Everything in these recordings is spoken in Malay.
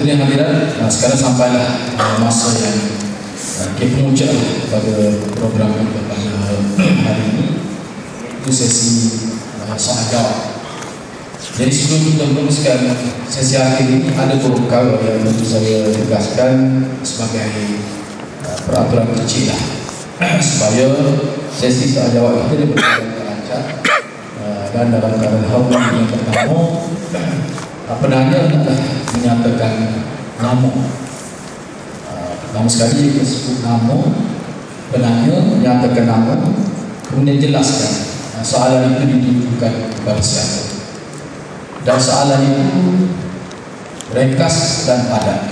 hadirin hadirat, sekarang sampailah masa yang kemuncak pada program kita pada hari ini, itu sesi soal jawab. Jadi sebelum kita meneruskan sesi akhir ini, ada beberapa perkara yang perlu saya tegaskan sebagai peraturan kecil lah, supaya sesi soal jawab kita berjalan lancar. Dan dalam keadaan hormat yang pertama, penanya adalah menyatakan nama. Pertama sekali kita sebut nama, penanya menyatakan nama, kemudian jelaskan soalan itu ditujukan kepada siapa. Dan soalan itu ringkas dan padat,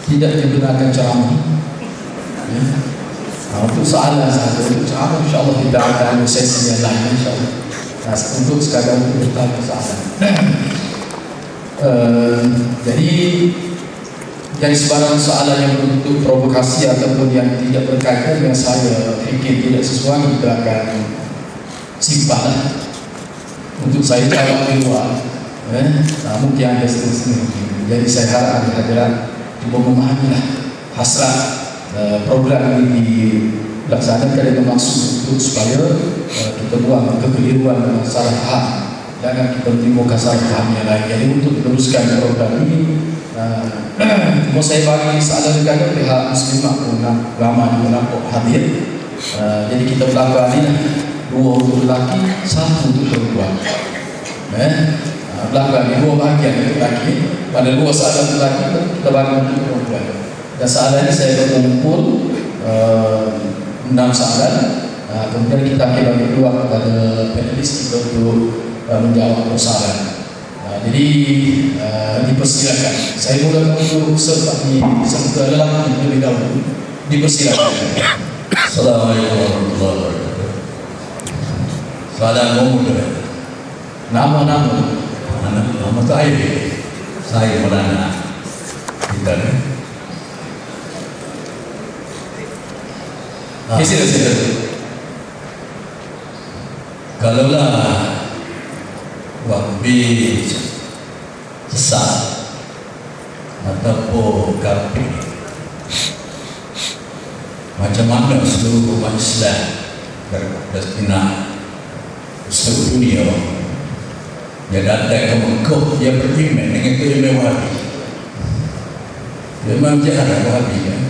tidak digunakan ceramah. Untuk soalan sahaja, untuk ceramah insyaAllah kita akan sesi yang lain insyaAllah. Untuk sekadar untuk bertanya soalan. Jadi sebarang soalan yang bentuk provokasi ataupun yang tidak berkaitan dengan saya fikir tidak sesuai, kita akan simpan untuk saya jawab di luar. Mungkin ada seterusnya. Jadi saya harap hadirat cuba memahamilah hasrat program ini dilaksanakan dengan maksud untuk supaya kita buang kekeliruan dan salah faham, jangan kita menimbulkan salah faham yang lain. Jadi untuk meneruskan program ini, mau saya bagi soalan negara pihak muslimah pun ramai menampak hadir. Jadi kita berlaku ini 2 untuk lelaki, 1 untuk perempuan. Belakang ini 2 bahagian untuk lelaki, pada 2 soalan lelaki kita bagi untuk perempuan. Dan soalan ini saya berkumpul 6 soalan. Kemudian kita akan bagi peluang kepada panelis kita untuk menjawab soalan. Jadi dipersilakan. Saya mula untuk serta sambutan lelaki terlebih dahulu. Dipersilakan. Assalamualaikum warahmatullahi wabarakatuh. Soalan umum. Nama saya Maulana kita ni. Sila. Kalaulah wabi sesat ataupun kafir, macam mana seluruh umat Islam berpindah seluruh dunia dia datang ke Mekah, dia beriman dengan keilmuan Wahabi. Dia memang jahat Wahabi kan.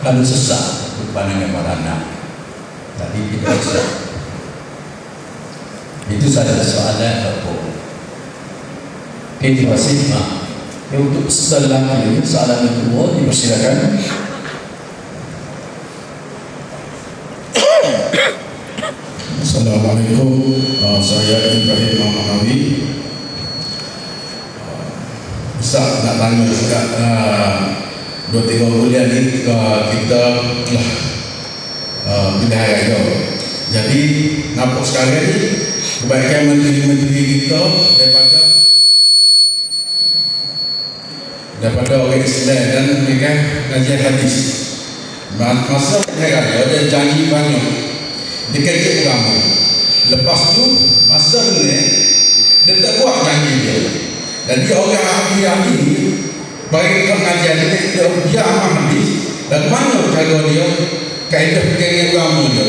Kalau sesat itu pandangan Maulana tadi kita sesat. Itu saja soalan apa? Terima kasih. Untuk soalan lagi, soalan kedua dipersilakan. Assalamualaikum, saya Ibrahim Mahmudi. Ustaz nak tanya juga 2-3 bulan ni kita pindah raya. Jadi nampak sekarang ni kebaikan menteri-menteri kita daripada orang Islam dan mereka kajian hadis. Masa raya ada janji banyak dikejut kamu. Lepas tu masa ni dia tak buat janji dia. Jadi orang ahli ini bagi pengajian dia aman habis. Dan mana cara dia kaedah pengajian kamu dia?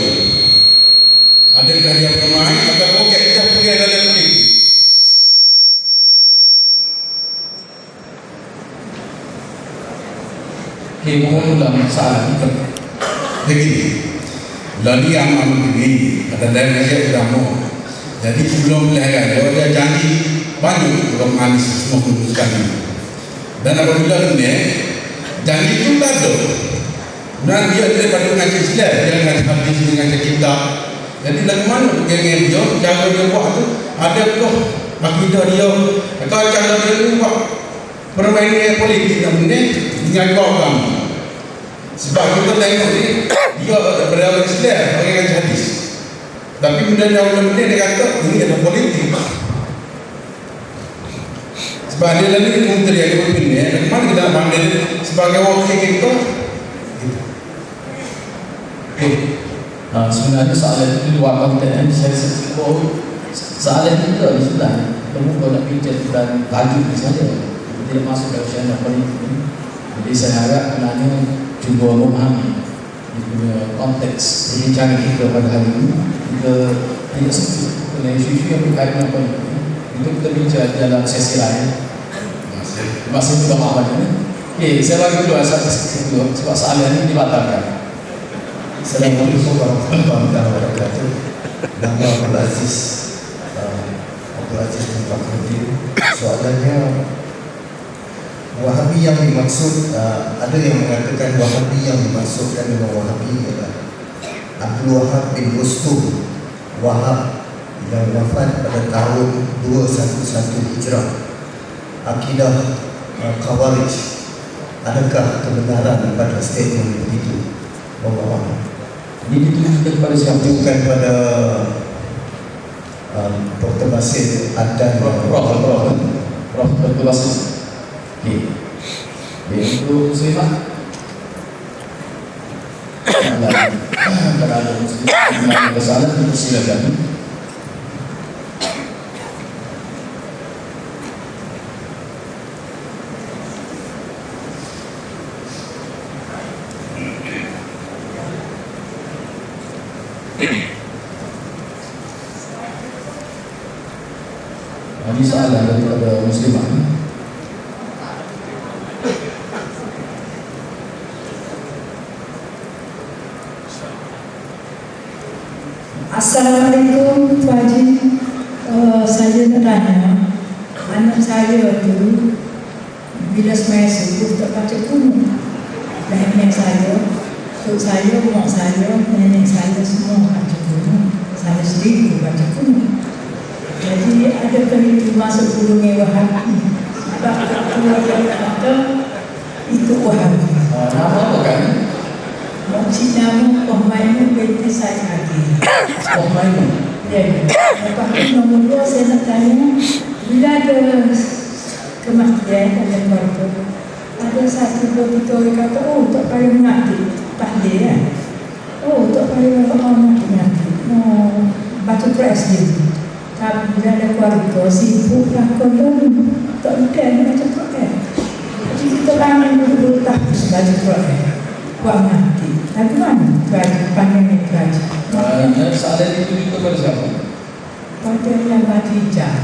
Adakah dia bermain atau kaedah pengajian dalam politik? Mohon ulang soalan itu. Begini. Lalu yang begini ada dalam ayat agama. Jadi sebelum melahirkan dia ada janji banyak orang manis semua sekali. Dan apabila ini janji itu tak ada. Dan dia daripada mengaji Islam, dia mengaji hadis, mengaji kitab. Jadi dari mana pengen dia cara dia buat tu? Adakah akidah dia? Kalau cara dia buat permainan politik namanya dengan agama. Sebab kita tengok ni dia berada di Islam, orang yang hadis. Tapi benda yang dia kata ini adalah politik. Sebab dia lagi menteri yang berpindah, dan mana kita pandai sebagai wakil kita. Sebenarnya soalan itu di luar konteks. Saya sebut soalan itu sudah bertemu kalau nak bincang tentang tajuk saja, tidak masuk ke channel politik. Jadi saya harap penanya cuba memahami konteks perbincangan kita pada hari ini. Kita tidak sebut mengenai isu-isu yang berkaitan dengan politik. Itu kita bincang dalam sesi lain. Masih juga maafkan. Okey, saya bagi dua sebab soalan ini dibatalkan. Assalamualaikum warahmatullahi wabarakatuh. Nama Abdul Aziz Mufakhruddin. Soalannya, Wahabi yang dimaksud, ada yang mengatakan Wahabi yang dimaksudkan dengan Wahabi ialah Abdul Wahab bin Rustum Wahab yang wafat pada tahun 211 Hijrah. Akidah Khawarij, adakah kebenaran pada statement begitu? Wallahu. Ini ditujukan kepada siapa? Ditujukan pada Dr. Basir Adan, Prof. Dr. Basir. Okey. Untuk Muslimah, kalau ada Muslimah yang bersalah, silakan. Ini soalan daripada Muslimah. Assalamualaikum Tuan Haji. Saya nak tanya, anak saya tu bila semaya subuh tak baca kunut. Nenek saya, tok saya, mak saya, nenek saya semua baca kunut. Saya sendiri baca kunut. Jadi adakah itu masuk golongan Wahabi? Sebab keluarga kata itu Wahabi. Nama apa kan? Maksud nama Pohmaimun binti Said Hadi. Pohmaimun. Ya. Lepas itu nombor dua saya nak tanya, bila ada kematian ada keluarga, ada satu dua tiga orang kata, oh tak payah mati, tahlil kan? Oh tak payah mati. Oh baca Quran sendiri. Tapi bila ada keluarga sibuk lakon dulu, tak ada baca Quran. Jadi kita bangun dulu tahfiz baca Quran. Buat mati. Lagu mana? Kerajaan pandangan kerajaan. Soalan itu juga kepada siapa? Pada yang Khadijah.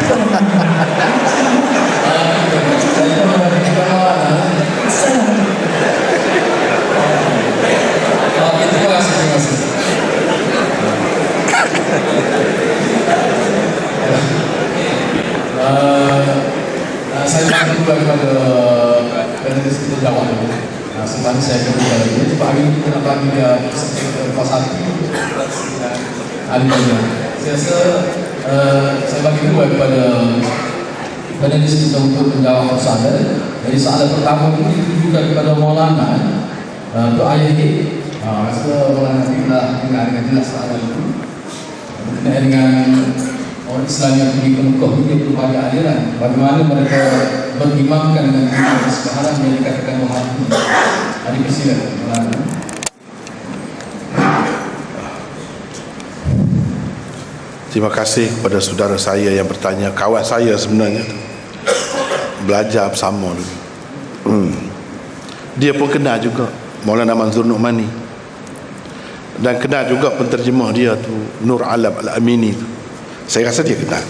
Saya mengenai mana? Oke, terima kasih. Saya bagi dua kepada penulis kita jawab dulu. Sebab saya kedua lagi. Sebab hari ini kita nak bagi dia kelas 1 alimanya. Saya rasa saya bagi dua kepada penulis kita untuk menjawab soalan. Jadi soalan pertama ini ditujukan kepada Maulana untuk ayah ini. Rasa Maulana kita dengar dengan jelas soalan itu berkenaan dengan orang Islam yang pergi ke Mekah ini berbagai aliran. Bagaimana mereka berimamkan dengan sekarang yang dikatakan Wahabi. Ada persilakan Maulana. Terima kasih kepada saudara saya yang bertanya. Kawan saya sebenarnya belajar bersama dulu. Dia pun kenal juga Maulana Manzur Nu'mani, dan kenal juga penterjemah dia tu Nur Alam Al-Amini tu. Saya rasa dia kenal.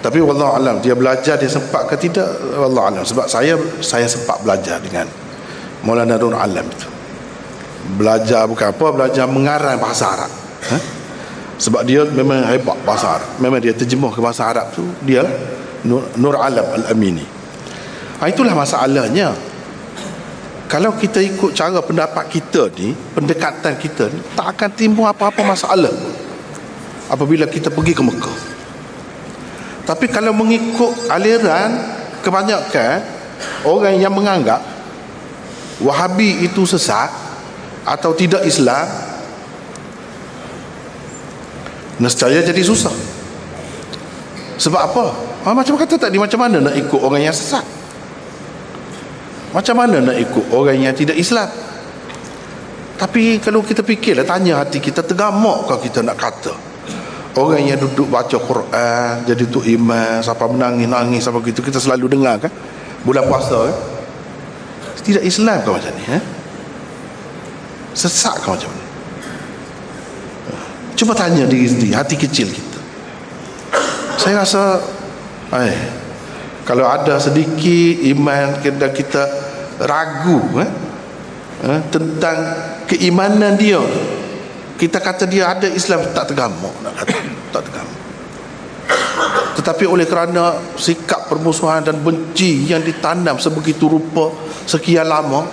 Tapi wallahu alam dia belajar, dia sempat ke tidak, wallahu alam. Sebab saya sempat belajar dengan Maulana Nur Alam itu. Belajar bukan apa, belajar mengarang bahasa Arab. Sebab dia memang hebat bahasa Arab. Memang dia terjemah ke bahasa Arab tu dia Nur Alam Al-Amini. Itulah masalahnya. Kalau kita ikut cara pendapat kita ni, pendekatan kita ni, tak akan timbul apa-apa masalah apabila kita pergi ke Mekah. Tapi kalau mengikut aliran, kebanyakan orang yang menganggap Wahabi itu sesat atau tidak Islam, nescaya jadi susah. Sebab apa? Macam kata tadi, macam mana nak ikut orang yang sesat? Macam mana nak ikut orang yang tidak Islam? Tapi kalau kita fikirlah, tanya hati kita, tergamak kalau kita nak kata Orang yang duduk baca Quran, jadi tu imam, siapa menangis-nangis apa gitu, kita selalu dengar kan bulan puasa kan. Tidak Islam ke macam ni Sesak ke macam ni? Cuba tanya diri sendiri, hati kecil kita. Saya rasa kalau ada sedikit iman dan kita ragu tentang keimanan dia, kita kata dia ada Islam, tak tergamuk nak kata, tak tergamuk. Tetapi oleh kerana sikap permusuhan dan benci yang ditanam sebegitu rupa sekian lama,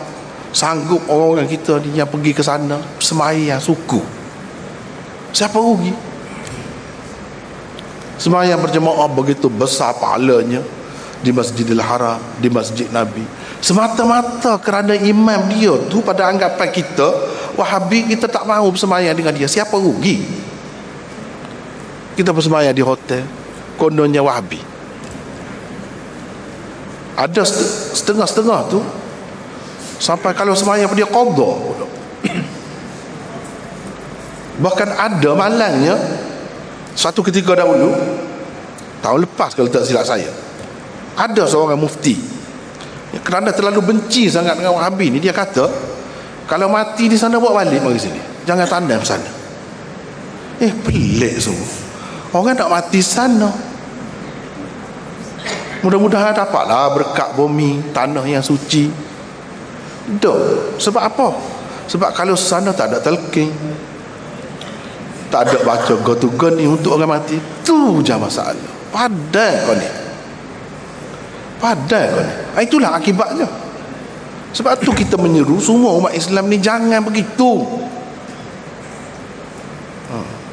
sanggup orang-orang kita ni yang pergi ke sana sembahyang suku. Siapa rugi? Sembahyang berjemaah begitu besar pahalanya di Masjidil Haram, di Masjid Nabi, semata-mata kerana imam dia tu pada anggapan kita Wahabi, kita tak mahu bersembahyang dengan dia. Siapa rugi? Kita bersembahyang di hotel, kononnya Wahabi. Ada setengah-setengah tu sampai kalau sembahyang dia qadha. Bahkan ada malangnya, satu ketika dahulu, tahun lepas kalau tak silap saya, ada seorang mufti kerana terlalu benci sangat dengan Wahabi ni, dia kata kalau mati di sana bawa balik mari sini, jangan tandam sana. Pelik semua. Orang nak mati sana, mudah-mudahan dapatlah berkat bumi, tanah yang suci. Sebab apa? Sebab kalau sana tak ada talqin, tak ada baca go-to-go ni untuk orang mati, tu je masalah. Padai kau ni, padai kau ni. Itulah akibatnya. Sebab tu kita menyeru semua umat Islam ni jangan begitu.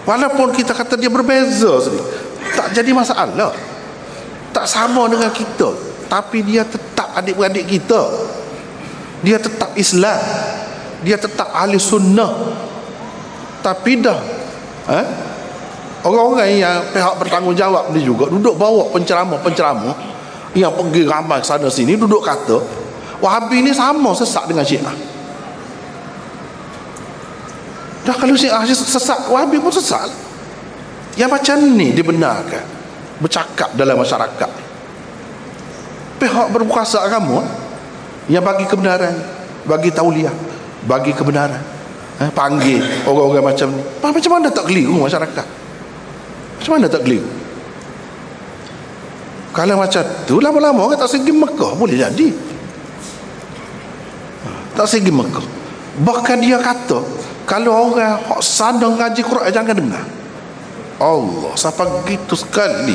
Walaupun kita kata dia berbeza sedikit, tak jadi masalah, tak sama dengan kita, tapi dia tetap adik-beradik kita, dia tetap Islam, dia tetap ahli sunnah. Tapi dah orang-orang yang pihak bertanggungjawab ni juga duduk bawa penceramah-penceramah yang pergi ramai sana sini, duduk kata Wahabi ni sama sesat dengan Syiah. Dah kalau Syiah sesat, Wahabi pun sesat. Yang macam ni dibenarkan bercakap dalam masyarakat. Pihak berkuasa agama yang bagi kebenaran, bagi tauliah, bagi kebenaran, panggil orang-orang macam ni. Macam mana tak keliru masyarakat? Macam mana tak keliru? Kalau macam tu, lama-lama orang tak segi Mekah boleh jadi. Tak segi Mekah. Bahkan dia kata kalau orang sadar ngaji Quran jangan dengar. Allah, sampai begitu sekali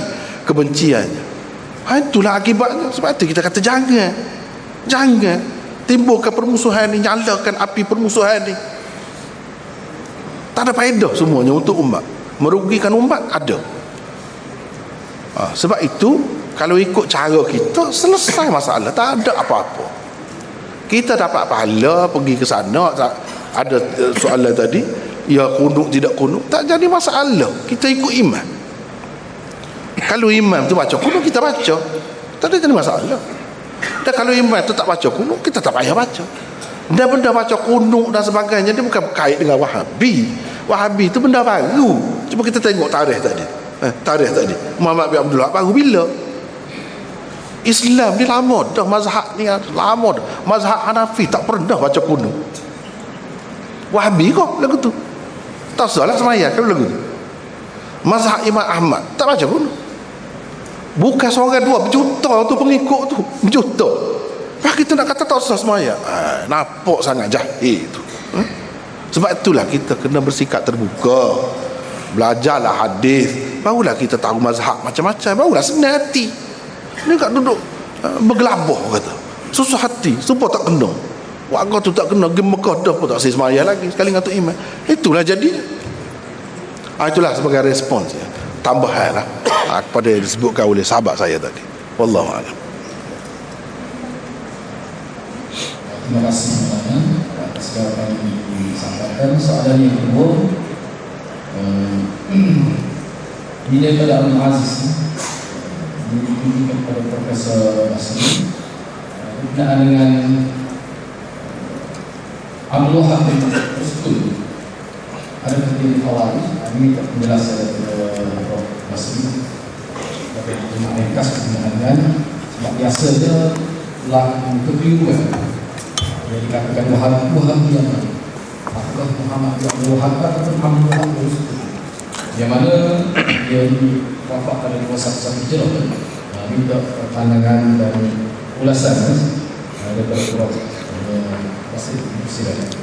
kebenciannya. Itulah akibatnya. Sebab itu kita kata jangan timbulkan permusuhan ni, nyalakan api permusuhan ni. Tak ada faedah semuanya untuk umat. Merugikan umat ada. Sebab itu kalau ikut cara kita, selesai masalah, tak ada apa-apa. Kita dapat pahala pergi ke sana. Ada soalan tadi, ya kunut tidak kunut, tak jadi masalah. Kita ikut imam. Kalau imam tu baca kunut, kita baca, tak ada jadi masalah. Dan kalau imam tu tak baca kunut, kita tak payah baca. Dan benda baca kunut dan sebagainya, dia bukan berkait dengan Wahabi. Wahabi tu benda baru. Cuba kita tengok tarikh tadi. Muhammad bin Abdul Wahab baru bila? Islam ni lama dah, mazhab ni lama dah. Mazhab Hanafi tak pernah baca kunut. Wahabi kok lagu tu tak salah semayang kalau lagu tu. Mazhab Imam Ahmad tak baca kunut. Bukan seorang dua, berjuta tu pengikut tu, berjuta. Kita nak kata tak usah semayang, nampak sangat jahil tu. Sebab itulah kita kena bersikap terbuka, belajarlah hadis, barulah kita tahu mazhab macam-macam, barulah senang hati. Ni kat duduk bergelabah kata, susah hati, supaya tak kena. Warga tu tak kena, pergi Mekah dah pun tak sembahyang lagi sekali ngatuk imam. Itulah jadi. Itulah sebagai respons ya, tambahan lah kepada yang disebutkan oleh sahabat saya tadi. Wallahu a'lam. Terima kasih atas jawapan yang disampaikan. Soalan yang kedua, ini daripada Abdul Aziz, ditunjukkan kepada Profesor Basri berkenaan dengan Abdul Wahab bin Ustul. ada penting awal ini penjelasan Prof. Basri sebagai ringkas kebenaran sebab biasanya lah kekeliruan dia dikatakan Wahabi yang apakah Muhammad yang Wahab ataupun Muhammad yang mana dia wafat pada 21 Hijrah. Minta pandangan dan ulasan daripada Prof. Basri. Silakan.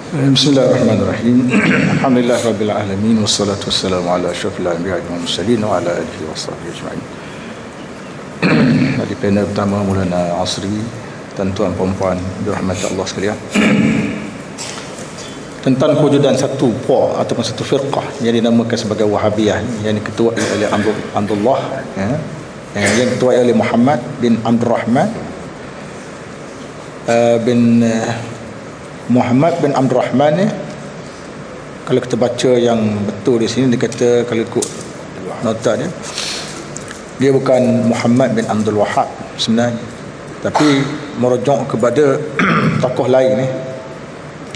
Bismillahirrahmanirrahim. Alhamdulillah rabbil alamin wassalatu wassalamu ala asyrafil anbiya'i wal mursalin wa ala alihi washabbihi ajma'in. Di panel pertama Maulana Asri, tuan-tuan puan-puan dirahmati Allah sekalian. Tentang kewujudan satu puak ataupun satu firqah yang dinamakan sebagai Wahabiyah yang diketuai oleh Abdullah yang diketuai oleh Muhammad bin Abdurrahman bin Muhammad bin Abdurrahman ni, kalau kita baca yang betul di sini, dia kata kalau ikut nota dia bukan Muhammad bin Abdul Wahab sebenarnya, tapi merujuk kepada tokoh lain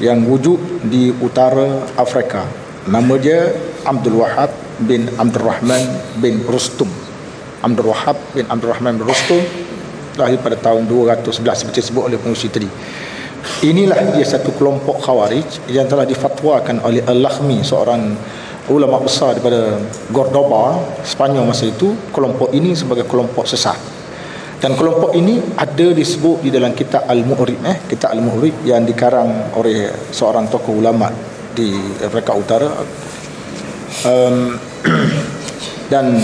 yang wujud di utara Afrika. Nama dia Abdul Wahab bin Abdurrahman bin Rustum. Abdul Wahab bin Abdurrahman bin Rustum lahir pada tahun 211 seperti disebut oleh pengurusi tadi. Inilah dia satu kelompok Khawarij yang telah difatwakan oleh Al-Lakhmi, seorang ulama besar daripada Cordoba, Spanyol masa itu, kelompok ini sebagai kelompok sesat. Dan kelompok ini ada disebut di dalam kitab Al-Mu'rid, kitab Al-Mu'rid yang dikarang oleh seorang tokoh ulama di Afrika Utara. Dan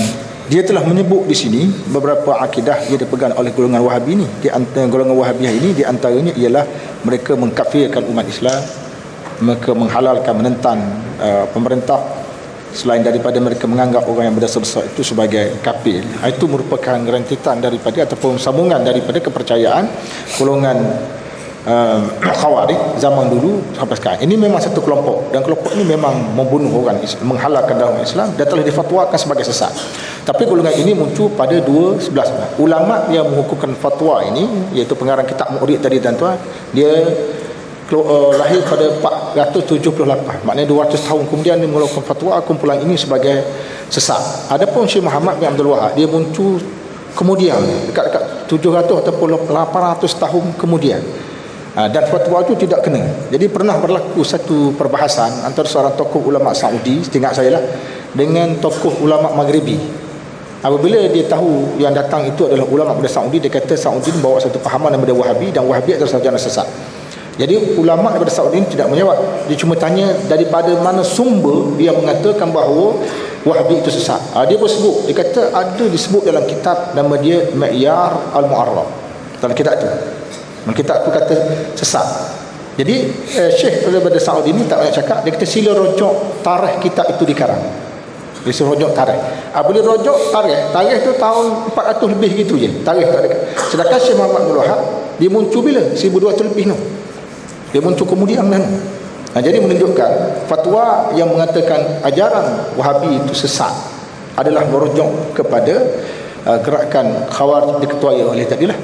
dia telah menyebut di sini beberapa akidah yang dipegang oleh golongan Wahabi ini. Di antara golongan Wahabiyah ini, di antaranya ialah mereka mengkafirkan umat Islam, mereka menghalalkan, menentang pemerintah, selain daripada mereka menganggap orang yang berdosa besar itu sebagai kafir. Itu merupakan rentetan daripada ataupun sambungan daripada kepercayaan golongan Khawarij zaman dulu sampai sekarang. Ini memang satu kelompok, dan kelompok ini memang membunuh orang Islam, menghalalkan darah Islam, dan telah difatwakan sebagai sesat. Tapi golongan ini muncul pada 2011. Ulama yang menghukumkan fatwa ini, iaitu pengarang kitab Mu'rid tadi tuan-tuan, dia lahir pada 478, maknanya 200 tahun kemudian dia mengeluarkan fatwa kumpulan ini sebagai sesat. Adapun Syekh Muhammad bin Abdul Wahab, dia muncul kemudian dekat-dekat 700 ataupun 800 tahun kemudian. Dan fatwa itu tidak kena. Jadi pernah berlaku satu perbahasan antara seorang tokoh ulama Saudi, setingkat saya lah, dengan tokoh ulama Maghribi. Apabila dia tahu yang datang itu adalah ulama daripada Saudi, dia kata Saudi membawa satu pahaman daripada Wahabi, dan Wahabi adalah sarjana sesat. Jadi ulama daripada Saudi ini tidak menjawab. Dia cuma tanya daripada mana sumber dia mengatakan bahawa Wahabi itu sesat. Dia pun sebut, dia kata ada disebut dalam kitab, nama dia Ma'yar Al-Mu'arrab. Dalam kitab itu, kitab itu kata sesat. Jadi Syekh daripada Saudi ini tak banyak cakap. Dia kata sila rojok tarikh kitab itu dikarang. Dia suruh rojok tarikh. Boleh rojok tarikh itu tahun 400 lebih gitu je. Tarikh tak dekat. Sedangkan Syekh Muhammad Abdul Wahab, dia muncul bila? 1200 lebih tu. Dia muncul kemudian kan. Jadi menunjukkan fatwa yang mengatakan ajaran Wahabi itu sesat adalah merujuk kepada gerakan Khawarij diketuai oleh tadilah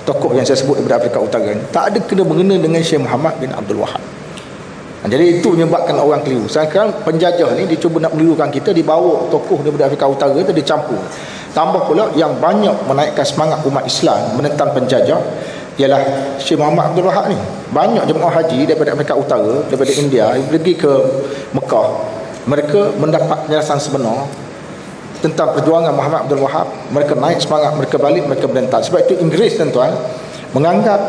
tokoh yang saya sebut daripada Afrika Utara ni. Tak ada kena mengena dengan Syekh Muhammad bin Abdul Wahab. Jadi itu menyebabkan orang keliru. Sekarang penjajah ni dia cuba nak menirukan kita, dibawa tokoh daripada Afrika Utara tu dicampur. Tambah pula yang banyak menaikkan semangat umat Islam menentang penjajah ialah Syekh Muhammad Abdul Wahab ni. Banyak jemaah haji daripada Afrika Utara, daripada India pergi ke Mekah, mereka mendapat penjelasan sebenar tentang perjuangan Muhammad Abdul Wahab. Mereka naik semangat, mereka balik, mereka berentak. Sebab itu Inggeris tuan-tuan menganggap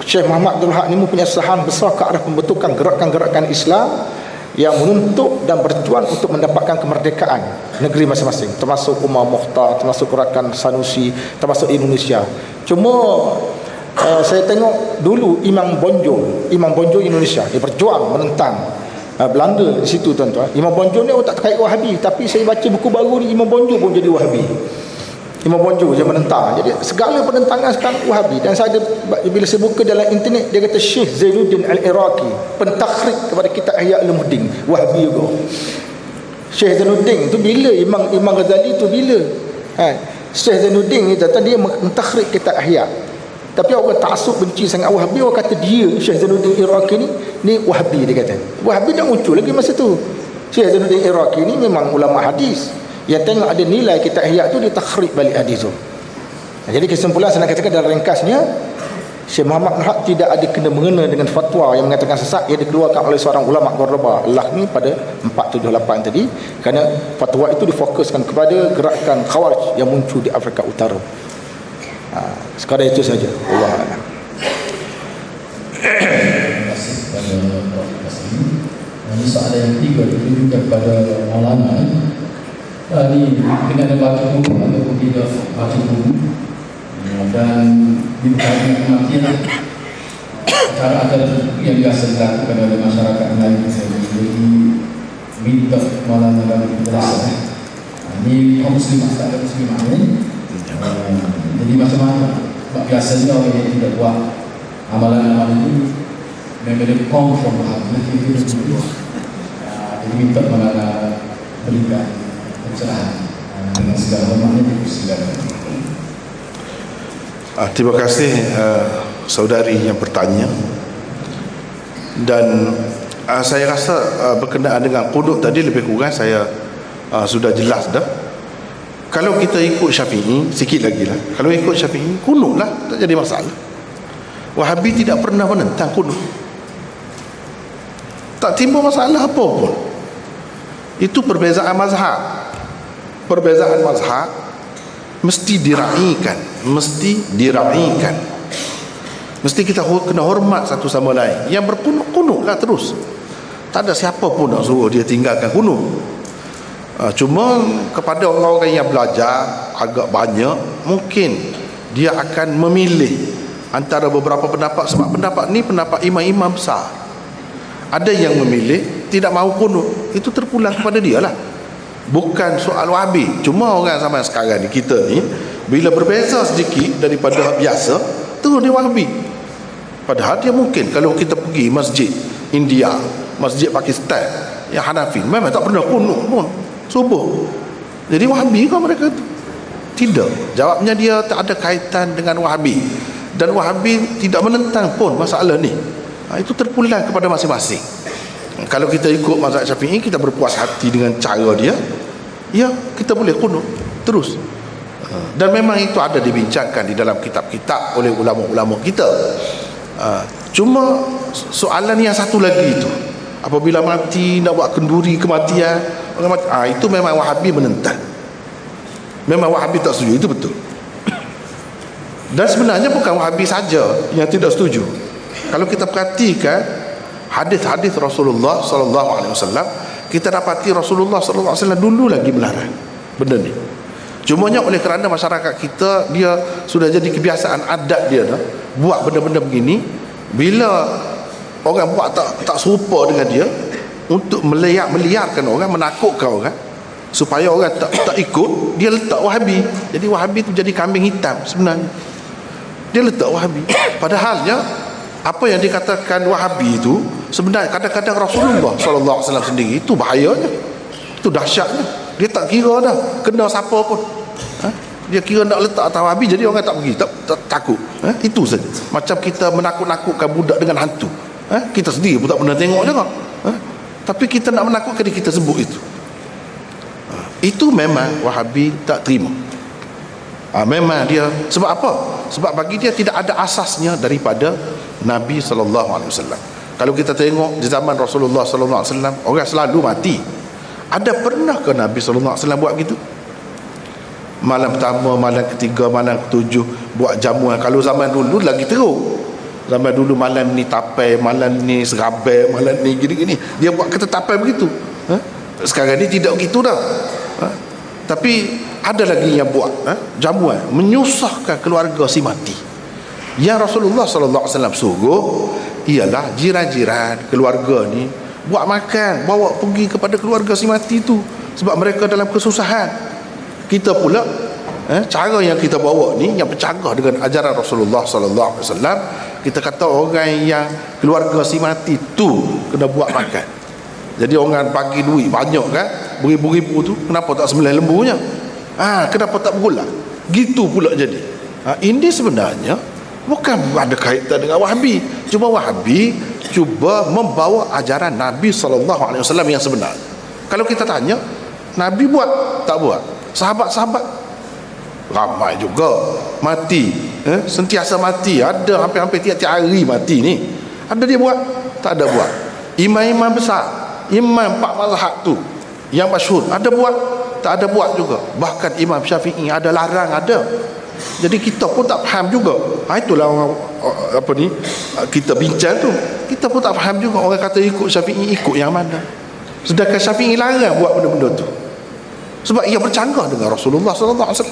Syekh Muhammad Abdul Wahab ni mempunyai usaha besar ke arah pembentukan gerakan-gerakan Islam yang menuntut dan berjuang untuk mendapatkan kemerdekaan negeri masing-masing, termasuk Umar Mukhtar, termasuk gerakan Sanusi, termasuk Indonesia. Cuma saya tengok dulu Imam Bonjol Indonesia, dia berjuang menentang Belanda di situ tuan-tuan. Imam Bonjol ni tak terkait Wahabi, tapi saya baca buku baru ni Imam Bonjol pun jadi Wahabi. Imam Bonjol je menentang. Jadi segala penentangan sekarang Wahabi. Dan saya ada, bila saya buka dalam internet, dia kata Syekh Zainuddin Al-Iraqi pentakhrik kepada kitab Ihya Ulumuddin, Wahabi juga. Syekh Zainuddin tu bila Imam Ghazali tu bila Syekh Zainuddin ni dia mentakhrik kitab Ihya. Tapi orang taksub benci sangat Wahabi, orang kata dia Syekh Zainuddin Iraqi ni Wahabi, dia kata. Wahabi dah muncul lagi masa tu. Syekh Zainuddin Iraqi ni memang ulama hadis. Yang tengok ada nilai kitab Ihya tu, dia takhrib balik hadis tu. Jadi kesimpulan saya nak katakan dalam ringkasnya, Syekh Muhammad Haq tidak ada kena-mengena dengan fatwa yang mengatakan sesat yang dikeluarkan oleh seorang ulama Cordoba lah ni pada 478 tadi, kerana fatwa itu difokuskan kepada gerakan Khawarij yang muncul di Afrika Utara. Sekadar itu saja. Allah a'lam. Terima kasih kepada Prof. Kasmi. Dan soalan yang ketiga itu juga kepada Maulana. Ini dengan baca buku ataupun tidak baca buku, dan berkaitan dengan kematian, cara ada yang biasa dilakukan oleh masyarakat Melayu saya jadi minta Maulana dan penjelasan. Ini kaum muslimah tak ada muslimah ni. Jadi macam-macam biasanya orang yang tidak buat amalan-amalan ini memang dia come from hati itu dulu. Jadi minta Maulana berikan pencerahan dengan segala hormatnya dipersilakan. Terima kasih saudari yang bertanya. Dan saya rasa berkenaan dengan qunut tadi lebih kurang saya sudah jelas dah. Kalau kita ikut Syafi'i, sikit lagi lah, kalau ikut Syafi'i, qunut lah, tak jadi masalah. Wahabi tidak pernah menentang qunut, tak timbul masalah apa pun. Itu perbezaan mazhab. Perbezaan mazhab mesti diraikan, mesti kita kena hormat satu sama lain. Yang berkunut lah terus, tak ada siapa pun nak suruh dia tinggalkan kunut. Cuma kepada orang-orang yang belajar agak banyak, mungkin dia akan memilih antara beberapa pendapat, sebab pendapat ni pendapat imam-imam besar. Ada yang memilih tidak mahu kunut, itu terpulang kepada dia lah, bukan soal Wahabi. Cuma orang zaman sekarang ni, kita ni bila berbeza sedikit daripada biasa, terus dia Wahabi. Padahal dia mungkin, kalau kita pergi masjid India, masjid Pakistan yang Hanafi, memang tak pernah kunut pun subuh. Jadi Wahabi kan mereka tu? Tidak. Jawabnya dia tak ada kaitan dengan Wahabi, dan Wahabi tidak menentang pun masalah ni. Itu terpulang kepada masing-masing. Kalau kita ikut mazhab Syafi'i, kita berpuas hati dengan cara dia, ya kita boleh kunut terus. Dan memang itu ada dibincangkan di dalam kitab-kitab oleh ulama-ulama kita. Cuma soalan yang satu lagi itu, apabila mati nak buat kenduri kematian orang mati, itu memang Wahabi menentang. Memang Wahabi tak setuju, itu betul. Dan sebenarnya bukan Wahabi saja yang tidak setuju. Kalau kita perhatikan hadis-hadis Rasulullah sallallahu alaihi wasallam, kita dapati Rasulullah sallallahu alaihi wasallam dulu lagi melarang benda ni. Cumanya oleh kerana masyarakat kita, dia sudah jadi kebiasaan adat dia dah buat benda-benda begini, bila orang buat tak serupa dengan dia, untuk meliarkan orang, menakutkan orang supaya orang tak ikut, dia letak Wahabi. Jadi Wahabi tu jadi kambing hitam sebenarnya. Dia letak Wahabi. Padahalnya apa yang dikatakan Wahabi itu sebenarnya kadang-kadang Rasulullah sallallahu alaihi wasallam sendiri, itu bahayanya, itu dahsyatnya. Dia tak kira dah kena siapa pun. Dia kira nak letak atas Wahabi, jadi orang tak pergi, tak takut. Itu saja. Macam kita menakut-nakutkan budak dengan hantu. Kita sendiri pun tak pernah tengok juga. Tapi kita nak menakutkan dia, kita sebut itu. Itu memang Wahabi tak terima. Memang dia, sebab apa? Sebab bagi dia tidak ada asasnya daripada Nabi SAW. Kalau kita tengok di zaman Rasulullah SAW, orang selalu mati. Ada pernah ke Nabi SAW buat begitu? Malam pertama, malam ketiga, malam ketujuh buat jamuan. Kalau zaman dulu lagi teruk. Zaman dulu malam ni tapai, malam ni serabai, malam ni gini-gini. Dia buat ketetapan begitu. Sekarang ni tidak begitu dah. Tapi ada lagi yang buat jamuan, menyusahkan keluarga si mati. Yang Rasulullah SAW suruh ialah jiran-jiran keluarga ni buat makan, bawa pergi kepada keluarga si mati tu, sebab mereka dalam kesusahan. Kita pula cara yang kita bawa ni yang bercanggah dengan ajaran Rasulullah SAW. Kita kata orang yang keluarga si mati tu kena buat makan. Jadi orang bagi duit banyak kan, beribu-ribu tu, kenapa tak sembelih lembunya? Kenapa tak bergulak? Gitu pula jadi. Ini sebenarnya Bukan ada kaitan dengan Wahabi. Cuma Wahabi cuba membawa ajaran Nabi SAW yang sebenar. Kalau kita tanya, Nabi buat tak buat? Sahabat-sahabat ramai juga mati, sentiasa mati, ada hampir-hampir tiap-tiap hari mati ni. Ada dia buat? Tak ada buat. Imam-imam besar, imam 4 mazhab tu yang masyhur, ada buat? Tak ada buat juga. Bahkan Imam Syafi'i ada larang, ada. Jadi kita pun tak faham juga. Itulah orang kita bincang tu. Kita pun tak faham juga. Orang kata ikut Syafi'i, ikut yang mana? Sedangkan Syafi'i larang buat benda-benda tu. Sebab ia bercanggah dengan Rasulullah SAW.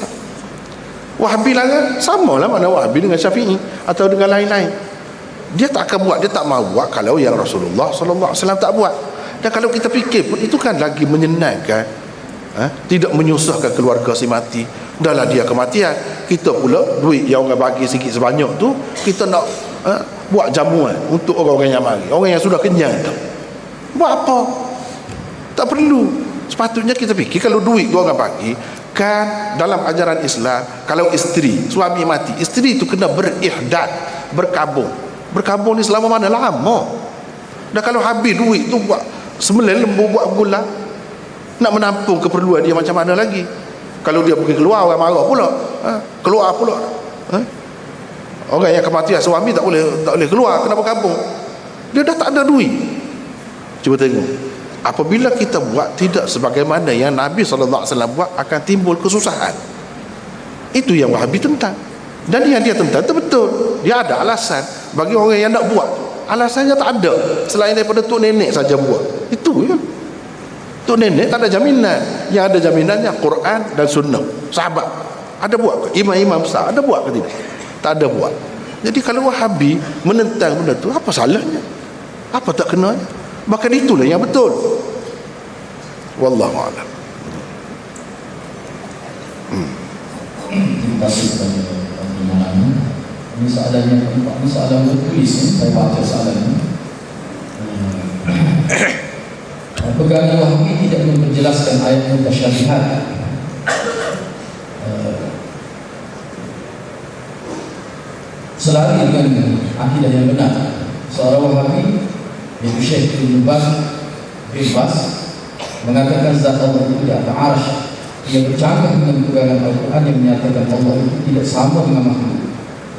Wahabi larang, samalah mana Wahabi dengan Syafi'i atau dengan lain-lain. Dia tak akan buat, dia tak mahu buat kalau yang Rasulullah SAW tak buat. Dan kalau kita fikir pun, itu kan lagi menyenangkan, tidak menyusahkan keluarga si mati. Dahlah dia kematian, kita pula duit yang orang bagi sikit sebanyak tu, kita nak buat jamuan untuk orang-orang yang mari, orang yang sudah kenyang tu. Buat apa? Tak perlu. Sepatutnya kita fikir, kalau duit tu orang bagi, kan dalam ajaran Islam, kalau isteri, suami mati, isteri tu kena berihdad, berkabung. Berkabung ni selama mana? Lama. Dan kalau habis duit tu buat sembelih lembu, buat gula, nak menampung keperluan dia macam mana lagi? Kalau dia pergi keluar, orang marah pula, keluar pula. Orang yang kematian suami tak boleh keluar, kena berkabung. Dia dah tak ada duit. Cuba tengok, apabila kita buat tidak sebagaimana yang Nabi SAW buat, akan timbul kesusahan. Itu yang Wahabi tentang. Dan yang dia tentang itu betul. Dia ada alasan bagi orang yang nak buat. Alasannya tak ada selain daripada tok nenek saja buat. Itu ya. Tok nenek tak ada jaminan. Yang ada jaminannya Quran dan Sunnah. Sahabat ada buat ke? Imam-imam besar ada buat ke tidak? Tak ada buat. Jadi kalau Wahabi menentang benda tu, apa salahnya? Apa tak kenanya? Bahkan itulah yang betul. Wallahu a'lam. Terima kasih kepada Imam. Ini soalan yang keempat, ini soalan tertulis, saya baca soalan ini. Pegangan Wahabi tidak memperjelaskan ayat mutasyabihat. Selari dengan akidah yang benar, seorang Wahabi yaitu Syekh Ibn Baz mengatakan zat Allah itu di atas arsy. Ia bercanggah dengan pegangan Al-Quran yang menyatakan Allah itu tidak sama dengan makhluk.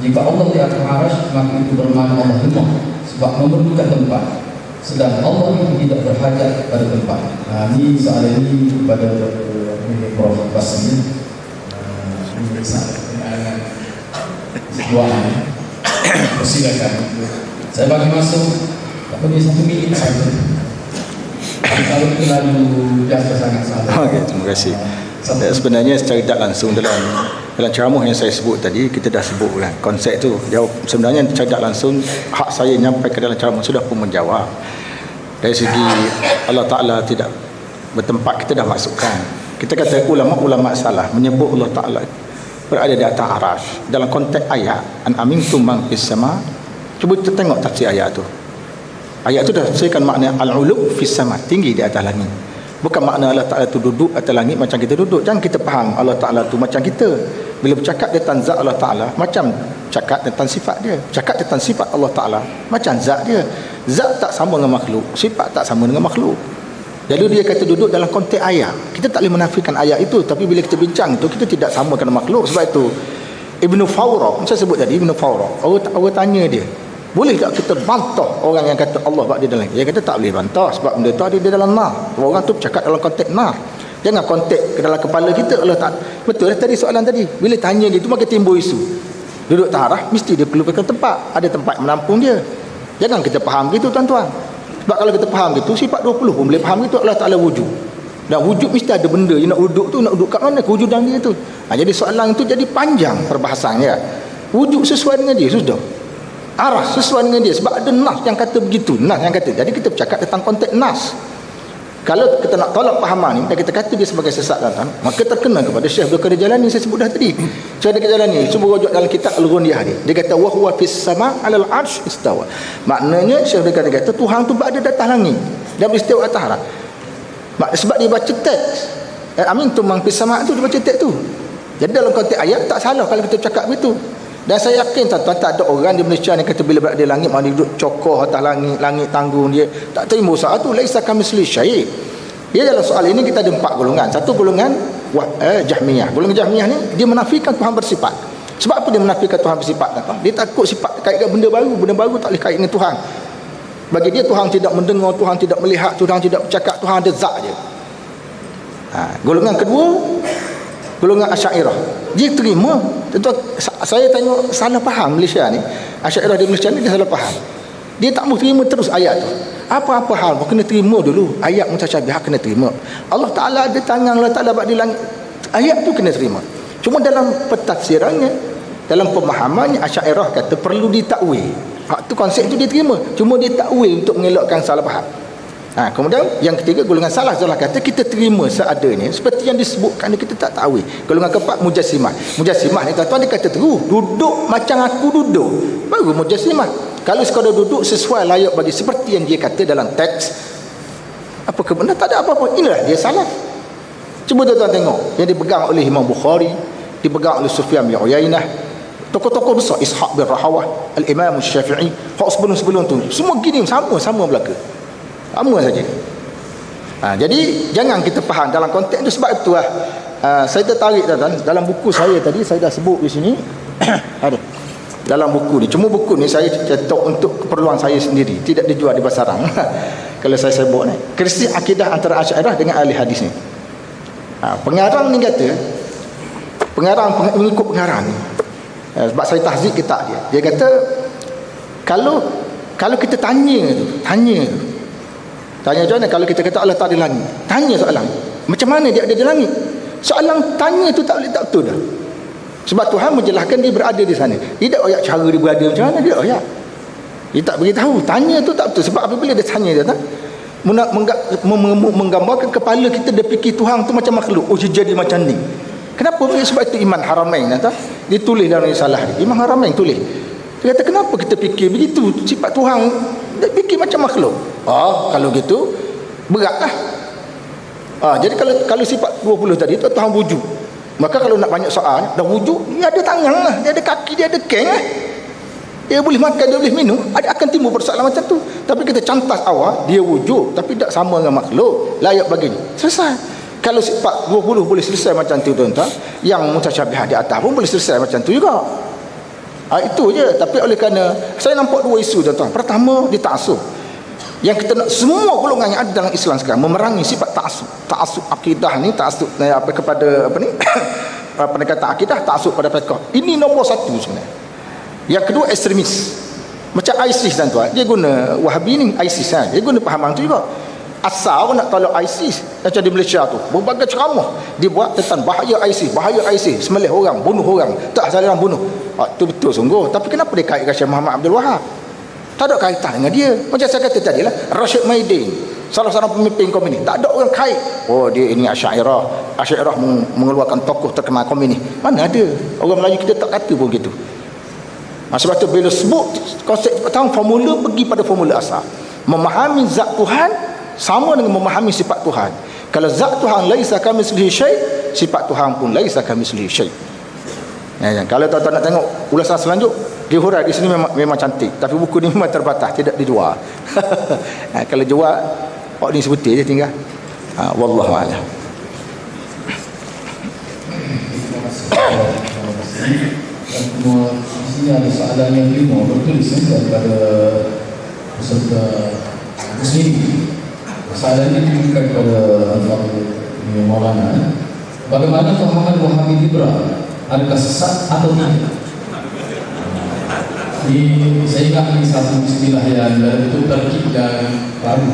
Jika Allah di atas arsy, maka itu bermakna Allah lemah sebab memerlukan tempat, sedang Allah itu tidak berhajat pada tempat. Ini soalan ini kepada Prof. Bas ini. Ini soalan sebuah. Persilakan. Saya bagi masuk. Apa dia 1 minit saja. Kalau terlalu jasa sangat salah. Okey, terima kasih. Sebenarnya secara tidak langsung dalam ceramah yang saya sebut tadi, kita dah sebut kan konsep tu. Jawab sebenarnya secara tidak langsung hak saya nyampaikan dalam ceramah sudah pun menjawab. Dari segi Allah Taala tidak bertempat, kita dah masukkan. Kita kata ulama-ulama salah menyebut Allah Taala berada di atas arasy dalam konteks ayat an amintum man fis sama. Cuba kita tengok tafsir ayat tu. Ayat tu dah tafsirkan makna al-ulu fis sama, tinggi di atas langit. Bukan makna Allah Ta'ala tu duduk atas langit macam kita duduk. Jangan kita faham Allah Ta'ala tu macam kita. Bila bercakap tentang zat Allah Ta'ala, macam cakap tentang sifat dia. Cakap tentang sifat Allah Ta'ala, macam zat dia. Zat tak sama dengan makhluk, sifat tak sama dengan makhluk. Jadi dia kata duduk dalam konteks ayat. Kita tak boleh menafikan ayat itu. Tapi bila kita bincang tu, kita tidak sama dengan makhluk. Sebab itu Ibn Fawrah, saya sebut tadi Ibn Fawrah, orang tanya dia, boleh tak kita bantah orang yang kata Allah bak di dalam? Dia kata tak boleh bantah sebab benda tu ada di dalam nar. Orang tu bercakap dalam konteks nar. Jangan konteks ke dalam kepala kita. Allah tak. Betul lah tadi soalan tadi. Bila tanya gitu maka timbul isu. Duduk tarah mesti dia perlukan tempat. Ada tempat menampung dia. Jangan kita faham gitu tuan-tuan. Sebab kalau kita faham gitu, sifat 20 pun boleh faham gitu. Allah Taala wujud. Dan wujud mesti ada benda yang nak duduk tu, nak duduk kat mana kewujudan dia tu. Jadi soalan tu jadi panjang perbahasannya. Wujud sesuai dengan dia sudah. Arah sesuai dengan dia sebab ada nas yang kata begitu, nas yang kata. Jadi kita bercakap tentang konteks nas. Kalau kita nak tolak pahaman ni dan kita kata dia sebagai sesat datang, maka terkena kepada Syekh Abdul Qadir Jalani saya sebut dah tadi. Syekh Abdul Qadir Jalani cuba rujuk dalam kitab Al-Ghunyah dia kata wa huwa fis sama' 'alal 'arsy istawa. Maknanya Syekh Abdul Qadir kata Tuhan tu berada di atas langit dan beristiwa atas arah. Sebab dia baca teks amin tu mang fis sama' tu dia baca teks tu. Jadi dalam konteks ayat tak salah kalau kita bercakap begitu. Dan saya yakin tuan-tuan, tak ada orang di Malaysia yang kata bila berada di langit mana duduk cokoh atas langit, langit tanggung dia. Tak terima usaha tu. Laisa kamitslihi syai'. Dia dalam soal ini kita ada 4 golongan. Satu golongan Jahmiyah. Golongan Jahmiyah ni dia menafikan Tuhan bersifat. Sebab apa dia menafikan Tuhan bersifat? Dia takut sifat kait dengan benda baru. Benda baru tak boleh kait dengan Tuhan. Bagi dia Tuhan tidak mendengar, Tuhan tidak melihat, Tuhan tidak bercakap, Tuhan ada zat je. Golongan kedua, golongan Asy'ariyah. Dia terima. Tentu saya tengok salah faham Malaysia ni. Asy'ariyah di Malaysia ni dia salah faham. Dia tak mahu terima terus ayat tu. Apa-apa hal kena terima dulu. Ayat mutasyabihat kena terima. Allah Taala ada tangan, Allah Taala buat di langit. Ayat tu kena terima. Cuma dalam pentafsirannya, dalam pemahamannya Asy'ariyah kata perlu ditakwil. Hak tu konsep tu dia terima. Cuma dia takwil untuk mengelakkan salah faham. Kemudian yang ketiga golongan salah kata kita terima seadanya seperti yang disebutkan kita tak takwil. Golongan keempat Mujassimah. Mujassimah ni tuan-tuan dia kata terus duduk macam aku duduk. Baru Mujassimah. Kalau sekadar duduk sesuai layak bagi seperti yang dia kata dalam teks, apa kebenaran, tak ada apa-apa. Inilah dia salah. Cuba tuan-tuan tengok yang dipegang oleh Imam Bukhari, dipegang oleh Sufyan bin Uyainah, tokoh-tokoh besar, Ishaq bin Rahawah, Al-Imam Syafi'i, hak sebelum-sebelum tu semua gini sama belaka. Sama saja. Jadi jangan kita faham dalam konteks itu. Sebab itulah saya tertarik tuan-tuan, dalam buku saya tadi saya dah sebut di sini ada dalam buku ni. Cuma buku ni saya cetak untuk keperluan saya sendiri, tidak dijual di pasaran. Kalau saya sebut ni krisis akidah antara Asy'ariyah dengan ahli hadis ni. Pengarang ni kata, mengikut pengarang ni, sebab saya tahzik kitab dia kata kalau kita tanya macam mana kalau kita kata Allah tak ada langit, tanya soalan macam mana dia ada di langit, soalan tanya tu tak boleh tak betul dah. Sebab Tuhan menjelaskan dia berada di sana. Dia tak ayat cara dia berada macam mana, dia ayat. Dia tak beritahu, tanya tu tak betul. Sebab apabila dia tanya dia tak menggambarkan kepala kita dia fikir Tuhan tu macam makhluk. Oh dia jadi macam ni. Kenapa? Sebab itu Imam Haramain dia tulis dalam risalah dia. Imam Haramain tulis. Dia kata kenapa kita fikir begitu, sifat Tuhan dia fikir macam makhluk. Kalau gitu beratlah. Jadi kalau sifat 20 tadi tu Tuhan wujud. Maka kalau nak banyak soal, dah wujud, dia ada tangan lah, dia ada kaki, dia ada keng lah. Dia boleh makan, dia boleh minum, akan timbul persoalan macam tu. Tapi kita cantas awal, dia wujud tapi tak sama dengan makhluk, layak baginya. Selesai. Kalau sifat 20 boleh selesai macam tu tuan-tuan, yang mutasyabihat di atas pun boleh selesai macam tu juga. Itu je. Tapi oleh kerana saya nampak dua isu tuan-tuan. Pertama, dia ta'assub. Yang kita nak semua golongan yang ada dalam Islam sekarang memerangi sifat ta'assub akidah ni, ta'assub kepada pendekatan akidah, ta'assub pada fiqh. Ini nombor satu sebenarnya. Yang kedua ekstremis. Macam ISIS tuan-tuan, dia guna Wahabi ni, ISIS dia guna pahaman tu juga. Asal nak tolak ISIS macam di Malaysia tu, berbagai ceramah dibuat tentang bahaya ISIS, sembelih orang, bunuh orang, tak salah orang bunuh. Itu betul sungguh. Tapi kenapa dia kaitkan Syekh Muhammad Abdul Wahab? Tak ada kaitan dengan dia. Macam saya kata tadi lah, Rashid Maidin, salah seorang pemimpin komunis, tak ada orang kait. Dia ini Asy'ariyah mengeluarkan tokoh terkenal komunis. Mana ada? Orang Melayu kita tak kata pun gitu. Sebab tu bila sebut konsep pertama, formula pergi pada formula asal. Memahami zat Tuhan sama dengan memahami sifat Tuhan. Kalau zat Tuhan laisa kamitslihi syai', sifat Tuhan pun laisa kamitslihi syai'. Kalau tuan-tuan nak tengok ulasan selanjut, dihurai di sini memang cantik, tapi buku ni memang terbatas, tidak dijual. Kalau jual, ni sebutir je tinggal. Wallahu a'lam. Di sini ada soalan yang kelima bertulis daripada peserta muslim. Soalan ini diberikan kepada Al-Fadhil Maulana. Bagaimana fahaman Wahabi liberal? Adakah sesat atau tidak? Saya ingat ini satu istilah yang itu terkait dan baru.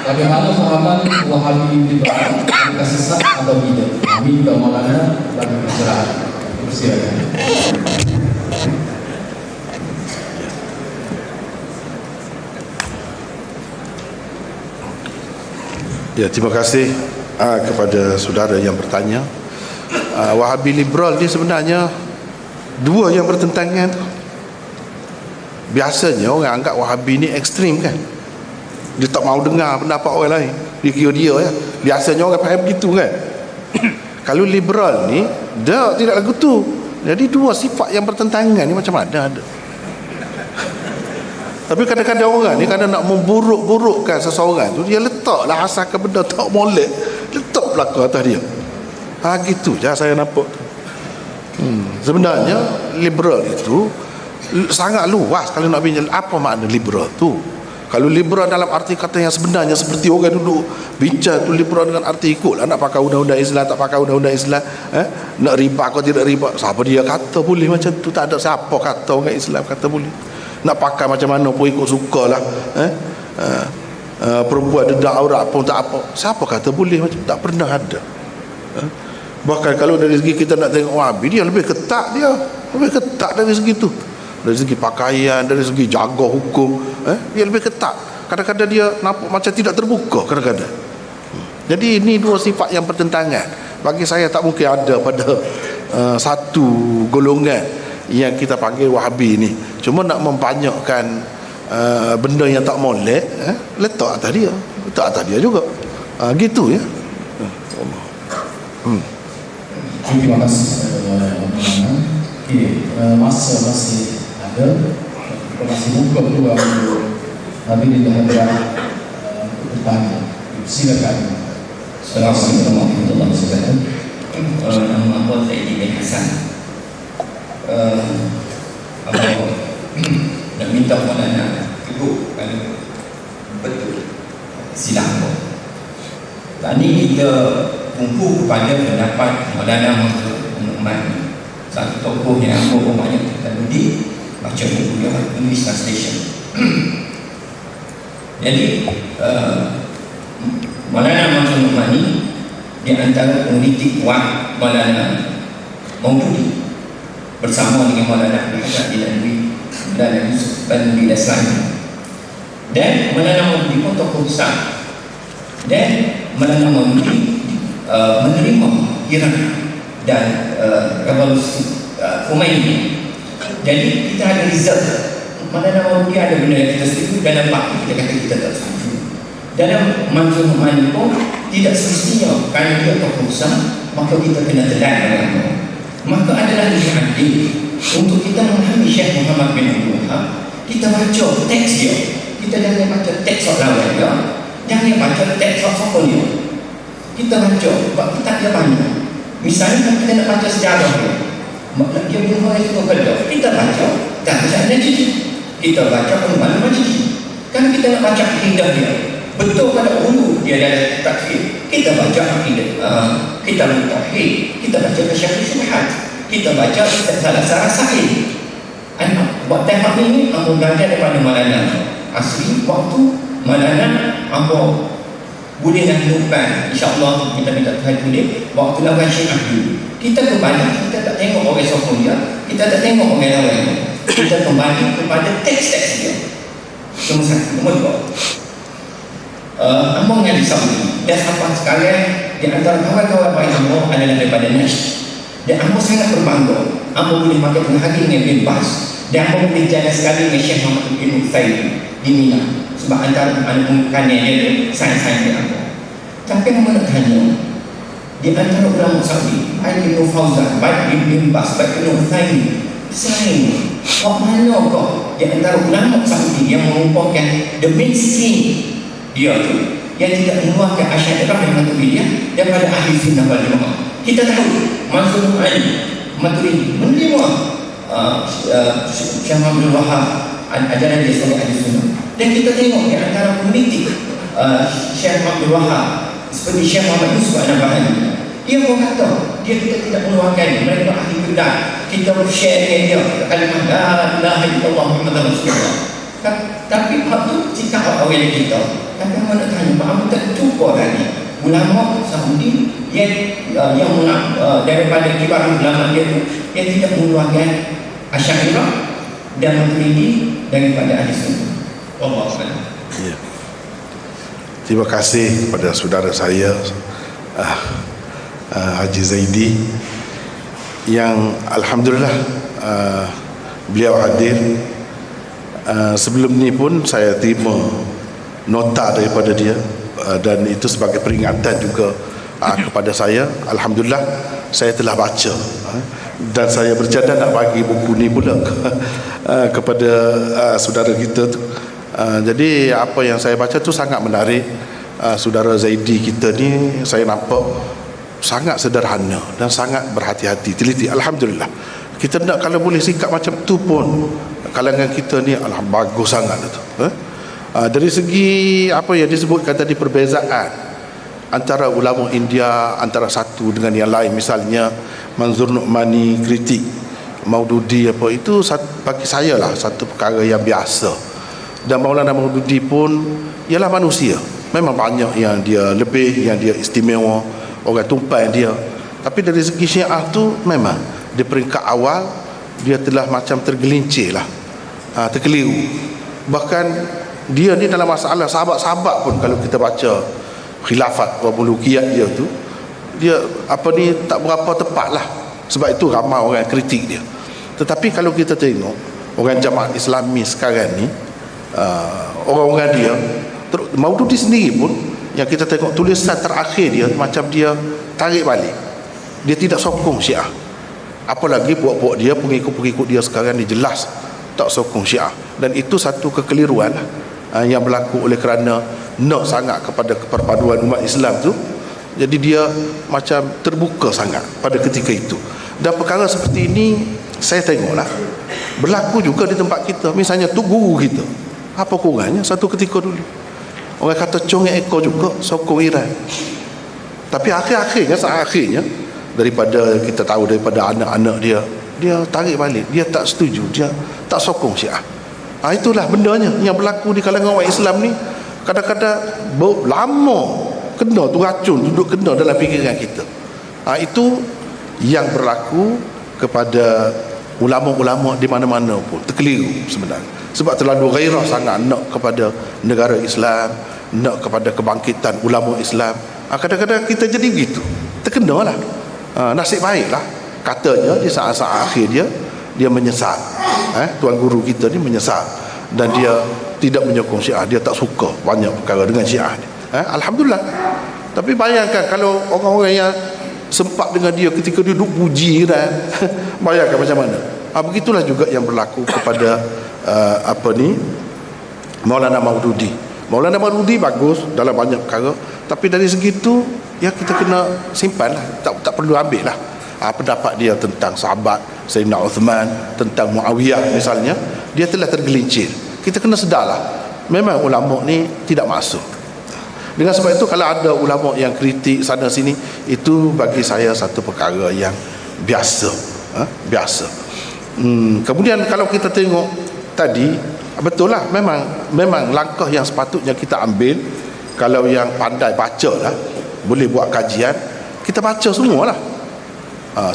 Bagaimana fahaman Wahabi liberal? Adakah sesat atau tidak? Minta Maulana bagi pencerahan. Persilakan. Ya, terima kasih kepada saudara yang bertanya. Wahabi liberal ni sebenarnya dua yang bertentangan tu. Biasanya orang anggap Wahabi ni ekstrim kan. Dia tak mau dengar pendapat orang lain. Dia kira dia ya. Biasanya orang faham begitu kan. Kalau liberal ni dia tidak lagu tu. Jadi dua sifat yang bertentangan ni macam mana ada? Tapi kadang-kadang orang ni kadang nak memburuk-burukkan seseorang tu, dia letaklah asalkan benda tak molek, letak belakang atas dia. Gitu je saya nampak. Sebenarnya liberal itu sangat luas kalau nak bincang apa makna liberal tu. Kalau liberal dalam arti kata yang sebenarnya seperti orang duduk bincang tu liberal dengan arti ikut lah, nak pakai undang-undang Islam, tak pakai undang-undang Islam, nak riba atau tidak riba, siapa dia kata boleh macam tu? Tak ada siapa kata orang Islam kata boleh. Nak pakai macam mana pun ikut suka lah, perempuan dedak aurat pun tak apa, siapa kata boleh macam tu? Tak pernah ada. Bahkan kalau dari segi kita nak tengok Wahabi, dia lebih ketat, lebih ketat dari segi tu, dari segi pakaian, dari segi jaga hukum, dia lebih ketat. Kadang-kadang dia nampak macam tidak terbuka kadang-kadang. Jadi ini dua sifat yang bertentangan. Bagi saya tak mungkin ada pada satu golongan yang kita panggil Wahabi ni. Cuma nak membanyakkan benda yang tak molek, letak atas dia juga. Gitu ya. Terima kasih. Masa masih ada, kita masih buka peluang untuk hadirin dan hadirat bertanya. Silakan. Assalamualaikum warahmatullahi wabarakatuh. Nama saya Saidi bin Hasan. Nak minta Maulana tegur kalau betul silang. Tadi kita tumpu kepada pendapat Maulana Muhammad, satu tokoh yang aku banyak kita baca buku dia, English translation. Jadi Maulana Muhammad ni di antara pengkritik kuat Maulana Maududi bersama dengan Maulana Maulana Yusuf Banuri Dasani, dan Maulana Maududi pun tokoh besar, dan Maulana Maududi menerima Iran dan revolusi Khomeini. Jadi kita ada result. Maulana Maududi ada benda yang kita setuju, dalam waktu kita kata kita tak setuju. Dalam Mansur Mani pun tidak semestinya kerana dia tokoh besar maka kita kena telan agama. Maka adalah lebih adil untuk kita memahami Syekh Muhammad bin Abdul Wahab, kita baca teks dia. Kita jangan baca teks lawan dia, jangan baca teks sokong dia. Kita baca sebab kitab dia banyak. Misalnya kita nak baca sejarah dia, dia punya itu kerja, kita baca dan baca Najib, kita baca Umar Majid. Kan kita nak baca akidah dia, betul pada ulu dia ada takfir, kita baca akidah, kita tauhid, kita baca Kasyaful Syubhat, kita baca salah Sa'id. Buat tahap ini aku belajar daripada Maulana asli waktu Maulana aku boleh nak lupakan, insyaAllah kita minta Tuhan boleh waktu lawan Syekh Abdul. Kita kembali, kita tak tengok orang sokong dia, kita tak tengok orang lawan, kita kembali kepada teks-teks dia. Nombor satu. Nombor dua, Amor yang di Saudi dan sampai sekarang di antara kawan-kawan baik Amor adalah daripada Najd, dan Amor sangat berbangga Amor boleh pakai penghari dengan bin Bas, dan Amor boleh jalan sekali dengan Syekh Muhammad bin Uthaymin di Mina, sebab antara anak-anak dia tu sains-sains dia Amor. Tapi Amor nak tanya, di antara ulama Saudi, baik Ibn Fauzan, baik bin Bas, baik bin Uthaymin, sains kok mana kok di antara ulama Saudi yang merupakan the mainstream dia tu yang tidak mengeluarkan Asy'ariyah dan Maturidiyah daripada ahli sunnah wal jamaah. Kita tahu Mansur Maturidi menerima Syekh Abdul Wahab ajaran dia sebagai ahli sunnah, dan kita tengok di antara politik Syekh Abdul Wahab seperti Syekh Muhammad Yusuf An-Nabhani, dia pun kata dia tidak mengeluarkan mereka ahli bidah, kita share dengan dia kalimah la ilaha illallah Muhammadur Rasulullah. Tapi hak tu cakap orang kita, kadang mana tanya mak tak cukup lagi ulama Saudi yang daripada kibar ulama dia tu yang tidak mengeluarkan Asy'ariyah dan Maturidi daripada ahli sunnah. Wallahu a'lam. Ya. Terima kasih kepada saudara saya Haji Zaidi yang alhamdulillah beliau hadir. Sebelum ni pun saya terima nota daripada dia, dan itu sebagai peringatan juga kepada saya. Alhamdulillah saya telah baca Dan saya bercadang nak bagi buku ni pula kepada saudara kita tu. Jadi apa yang saya baca tu sangat menarik. Saudara Zaidi kita ni saya nampak sangat sederhana dan sangat berhati-hati, teliti. Alhamdulillah. Kita nak kalau boleh sikap macam tu pun kalangan kita ni bagus sangat tu. Dari segi apa yang disebutkan tadi, perbezaan antara ulama India antara satu dengan yang lain, misalnya Manzur Nu'mani kritik Maududi apa, itu bagi saya lah satu perkara yang biasa. Dan Maulana Maududi pun ialah manusia, memang banyak yang dia lebih, yang dia istimewa, orang tumpai dia. Tapi dari segi Syiah tu memang di peringkat awal dia telah macam tergelincir lah, terkeliru. Bahkan dia ni dalam masalah sahabat-sahabat pun, kalau kita baca khilafat wa mulukiyat dia tu, dia apa ni tak berapa tepat lah. Sebab itu ramai orang kritik dia. Tetapi kalau kita tengok orang Jamaat Islami sekarang ni, orang-orang dia, Maududi sendiri pun, yang kita tengok tulisan terakhir dia, macam dia tarik balik, dia tidak sokong Syiah. Apalagi puak-puak dia, pengikut-pengikut dia sekarang ni jelas tak sokong Syiah. Dan itu satu kekeliruan lah, yang berlaku oleh kerana nak sangat kepada perpaduan umat Islam tu. Jadi dia macam terbuka sangat pada ketika itu. Dan perkara seperti ini saya tengoklah berlaku juga di tempat kita. Misalnya tu guru kita, apa kurangnya satu ketika dulu orang kata congek ekor juga sokong Iran. Tapi akhirnya daripada kita tahu daripada anak-anak dia tarik balik, dia tak setuju, dia tak sokong Syiah. Itulah bendanya yang berlaku di kalangan orang Islam ni. Kadang-kadang lama kena tu racun, duduk kena dalam fikiran kita. Itu yang berlaku kepada ulama-ulama di mana-mana pun, terkeliru sebenarnya. Sebab terlalu gairah sangat nak kepada negara Islam, nak kepada kebangkitan ulama Islam. Kadang-kadang kita jadi begitu, terkenalah. Nasib baiklah katanya di saat-saat akhir dia menyesal. Tuan guru kita ni menyesal, dan dia tidak menyokong Syiah, dia tak suka banyak perkara dengan Syiah ni. Alhamdulillah. Tapi bayangkan kalau orang-orang yang sempat dengan dia ketika dia duduk puji Iran, bayangkan macam mana. Begitulah juga yang berlaku kepada Maulana Maududi. Maulana Maududi bagus dalam banyak perkara, tapi dari segi itu ya kita kena simpan lah, tak perlu ambil lah pendapat dia tentang sahabat Sayyidina Uthman, tentang Muawiyah misalnya. Dia telah tergelincir. Kita kena sedarlah, memang ulama ni tidak masuk. Dengan sebab itu kalau ada ulama yang kritik sana sini, itu bagi saya satu perkara yang biasa. Kemudian kalau kita tengok tadi, betul lah, memang langkah yang sepatutnya kita ambil. Kalau yang pandai baca lah, boleh buat kajian, kita baca semualah.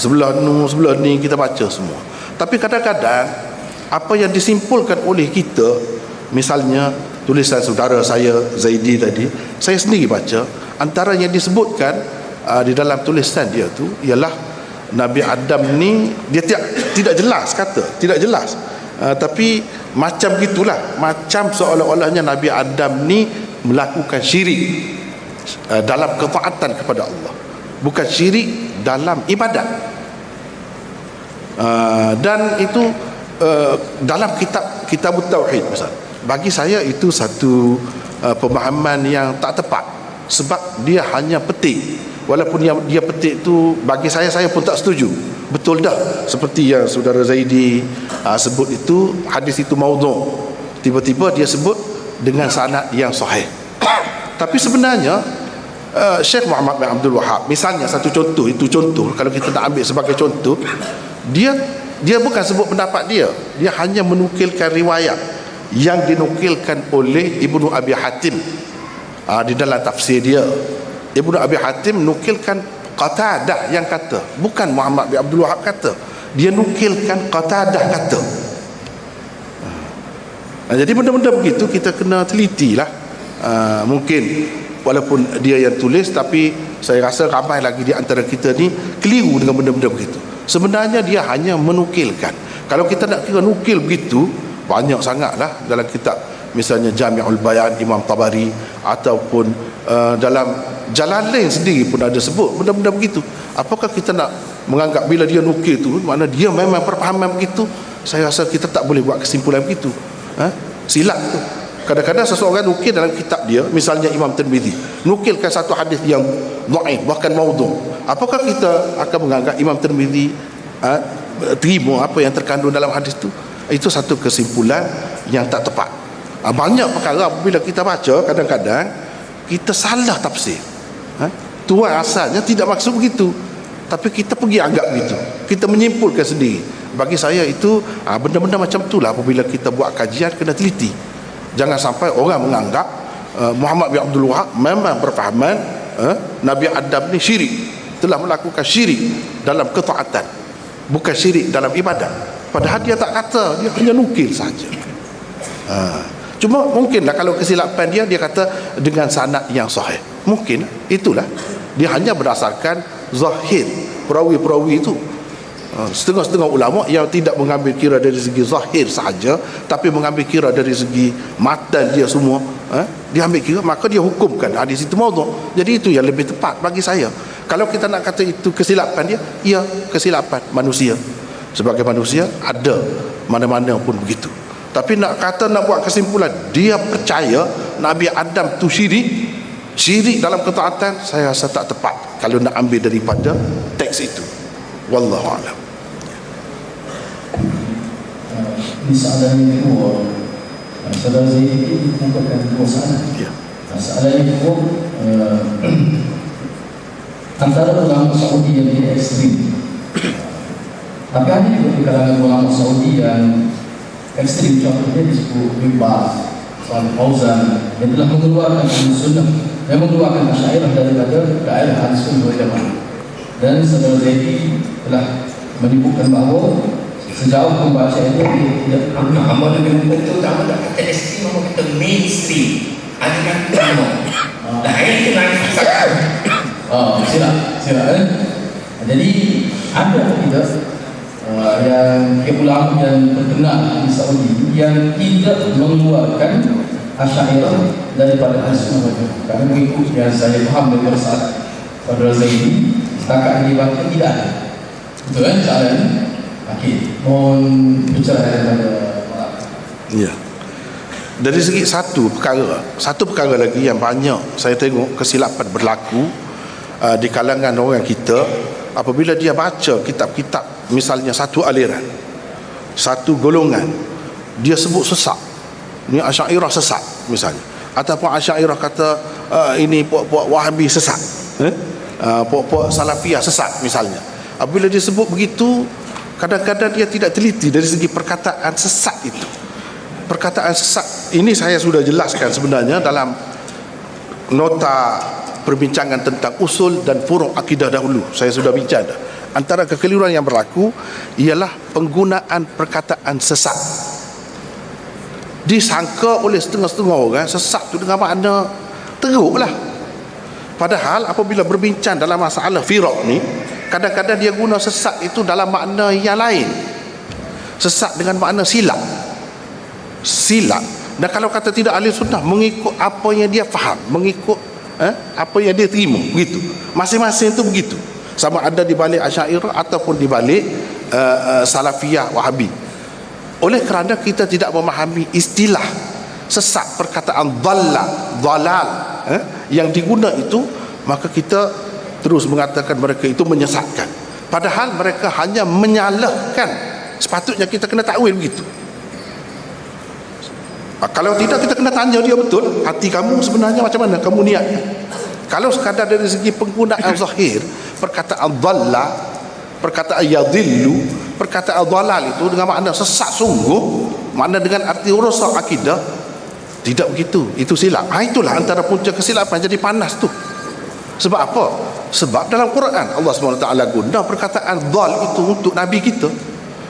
Sebelah ni kita baca semua. Tapi kadang-kadang apa yang disimpulkan oleh kita, misalnya tulisan saudara saya Zaidi tadi, saya sendiri baca, antara yang disebutkan di dalam tulisan dia tu ialah Nabi Adam ni dia tidak jelas kata, tidak jelas. Tapi macam gitulah, macam seolah-olahnya Nabi Adam ni melakukan syirik dalam ketaatan kepada Allah, bukan syirik dalam ibadat. Dan itu dalam kitab Tauhid misalnya, bagi saya itu satu pemahaman yang tak tepat. Sebab dia hanya petik, walaupun yang dia petik tu bagi saya pun tak setuju. Betul dah seperti yang saudara Zaidi sebut itu, hadis itu maudhu'. Tiba-tiba dia sebut dengan sanad yang sahih. Tapi sebenarnya Syekh Muhammad bin Abdul Wahab misalnya, satu contoh, itu contoh kalau kita nak ambil sebagai contoh, dia bukan sebut pendapat dia hanya menukilkan riwayat yang dinukilkan oleh Ibnu Abi Hatim. Di dalam tafsir dia, Ibnu Abi Hatim nukilkan Qatadah yang kata, bukan Muhammad bin Abdul Wahab kata, dia nukilkan Qatadah kata. Jadi benda-benda begitu kita kena teliti lah. Mungkin walaupun dia yang tulis, tapi saya rasa ramai lagi di antara kita ni keliru dengan benda-benda begitu. Sebenarnya dia hanya menukilkan. Kalau kita nak kira nukil begitu, banyak sangatlah dalam kitab misalnya Jami'ul Bayan Imam Tabari, ataupun dalam Jalalain sendiri pun ada sebut benda-benda begitu. Apakah kita nak menganggap bila dia nukil tu makna dia memang berpahaman begitu? Saya rasa kita tak boleh buat kesimpulan begitu. Silap tu. Kadang-kadang seseorang nukil dalam kitab dia, misalnya Imam Tirmizi nukilkan satu hadis yang dhaif, bahkan maudhu'. Apakah kita akan menganggap Imam Tirmizi terima apa yang terkandung dalam hadis tu? Itu satu kesimpulan yang tak tepat. Banyak perkara bila kita baca, kadang-kadang kita salah tafsir. Tuan asalnya tidak maksud begitu, tapi kita pergi anggap begitu, kita menyimpulkan sendiri. Bagi saya itu benda-benda macam itulah apabila kita buat kajian kena teliti. Jangan sampai orang menganggap Muhammad bin Abdul Wahab memang berfahaman Nabi Adam ni syirik, telah melakukan syirik dalam ketaatan, bukan syirik dalam ibadat. Padahal dia tak kata, dia hanya nukil saja. Cuma mungkinlah kalau kesilapan dia kata dengan sanad yang sahih. Mungkin itulah. Dia hanya berdasarkan zahir perawi-perawi itu. Setengah-setengah ulama yang tidak mengambil kira dari segi zahir sahaja, tapi mengambil kira dari segi matan dia semua, dia ambil kira, maka dia hukumkan hadis itu maudhu'. Jadi itu yang lebih tepat bagi saya. Kalau kita nak kata itu kesilapan dia, ya kesilapan manusia. Sebagai manusia ada mana-mana pun begitu. Tapi nak kata, nak buat kesimpulan dia percaya Nabi Adam tu syirik dalam ketaatan, saya rasa tak tepat kalau nak ambil daripada teks itu. Wallahu a'lam. Ini soalan yang kedua, saudara Zaidi mengumpulkan dua soalan. Soalan yang kedua, antara ulama Saudi yang dia ekstrim, tapi ada juga di kalangan ulama Saudi yang ekstrim, contohnya disebut Ibn Baz, Salih Fauzan, yang telah mengeluarkan Sunnah, yang mengeluarkan Asy'ariyah daripada daerah Ahlussunnah wal Jamaah. Dan saudara Zaidi telah menyebutkan bahawa sejauh pembaca dia tidak pernah Amal yang betul tak ada kata ekstrim, apa kata mainstream. Ada kan ulama. Dah itu nanti pasal. Silap Jadi ada tidak yang ulama yang terkenal di Saudi yang tidak mengeluarkan Asy'ariyah daripada Ahlussunnah wal Jamaah. Karena mengikut yang saya faham dari saat saudara Zaidi, setakat ini baca tidak ada. Betul kan soalan? Okey, mohon bicara daripada Ya. Dari segi satu perkara lagi yang banyak saya tengok kesilapan berlaku di kalangan orang kita apabila dia baca kitab-kitab, misalnya satu aliran, satu golongan, dia sebut sesat, ni Asy'ariyah sesat misalnya, ataupun Asy'ariyah kata ini puak-puak Wahabi sesat, puak-puak Salafiyah sesat misalnya. Apabila dia sebut begitu, kadang-kadang dia tidak teliti dari segi perkataan sesat itu. Perkataan sesat ini saya sudah jelaskan sebenarnya dalam nota perbincangan tentang usul dan furu' akidah dahulu. Saya sudah bincang dah. Antara kekeliruan yang berlaku ialah penggunaan perkataan sesat. Disangka oleh setengah-setengah orang sesat itu dengan makna teruklah. Padahal apabila berbincang dalam masalah firaq ni, kadang-kadang dia guna sesat itu dalam makna yang lain. Sesat dengan makna silap. Dan kalau kata tidak ahli sunnah, mengikut apa yang dia faham, mengikut apa yang dia terima, begitu. Masing-masing itu begitu. Sama ada di balik Asy'ariyah ataupun di balik Salafiyah Wahabi. Oleh kerana kita tidak memahami istilah sesat, perkataan dhalal yang diguna itu, maka kita terus mengatakan mereka itu menyesatkan. Padahal mereka hanya menyalahkan. Sepatutnya kita kena takwil begitu. Kalau tidak, kita kena tanya dia betul, hati kamu sebenarnya macam mana, kamu niatnya. Kalau sekadar dari segi penggunaan zahir, perkataan dhalla, perkataan yadhillu, perkataan dhalal itu dengan makna sesat sungguh, makna dengan arti urusan akidah, tidak begitu, itu silap. Itulah antara punca kesilapan jadi panas tu. Sebab apa? Sebab dalam Quran Allah SWT guna perkataan dhal itu untuk Nabi kita.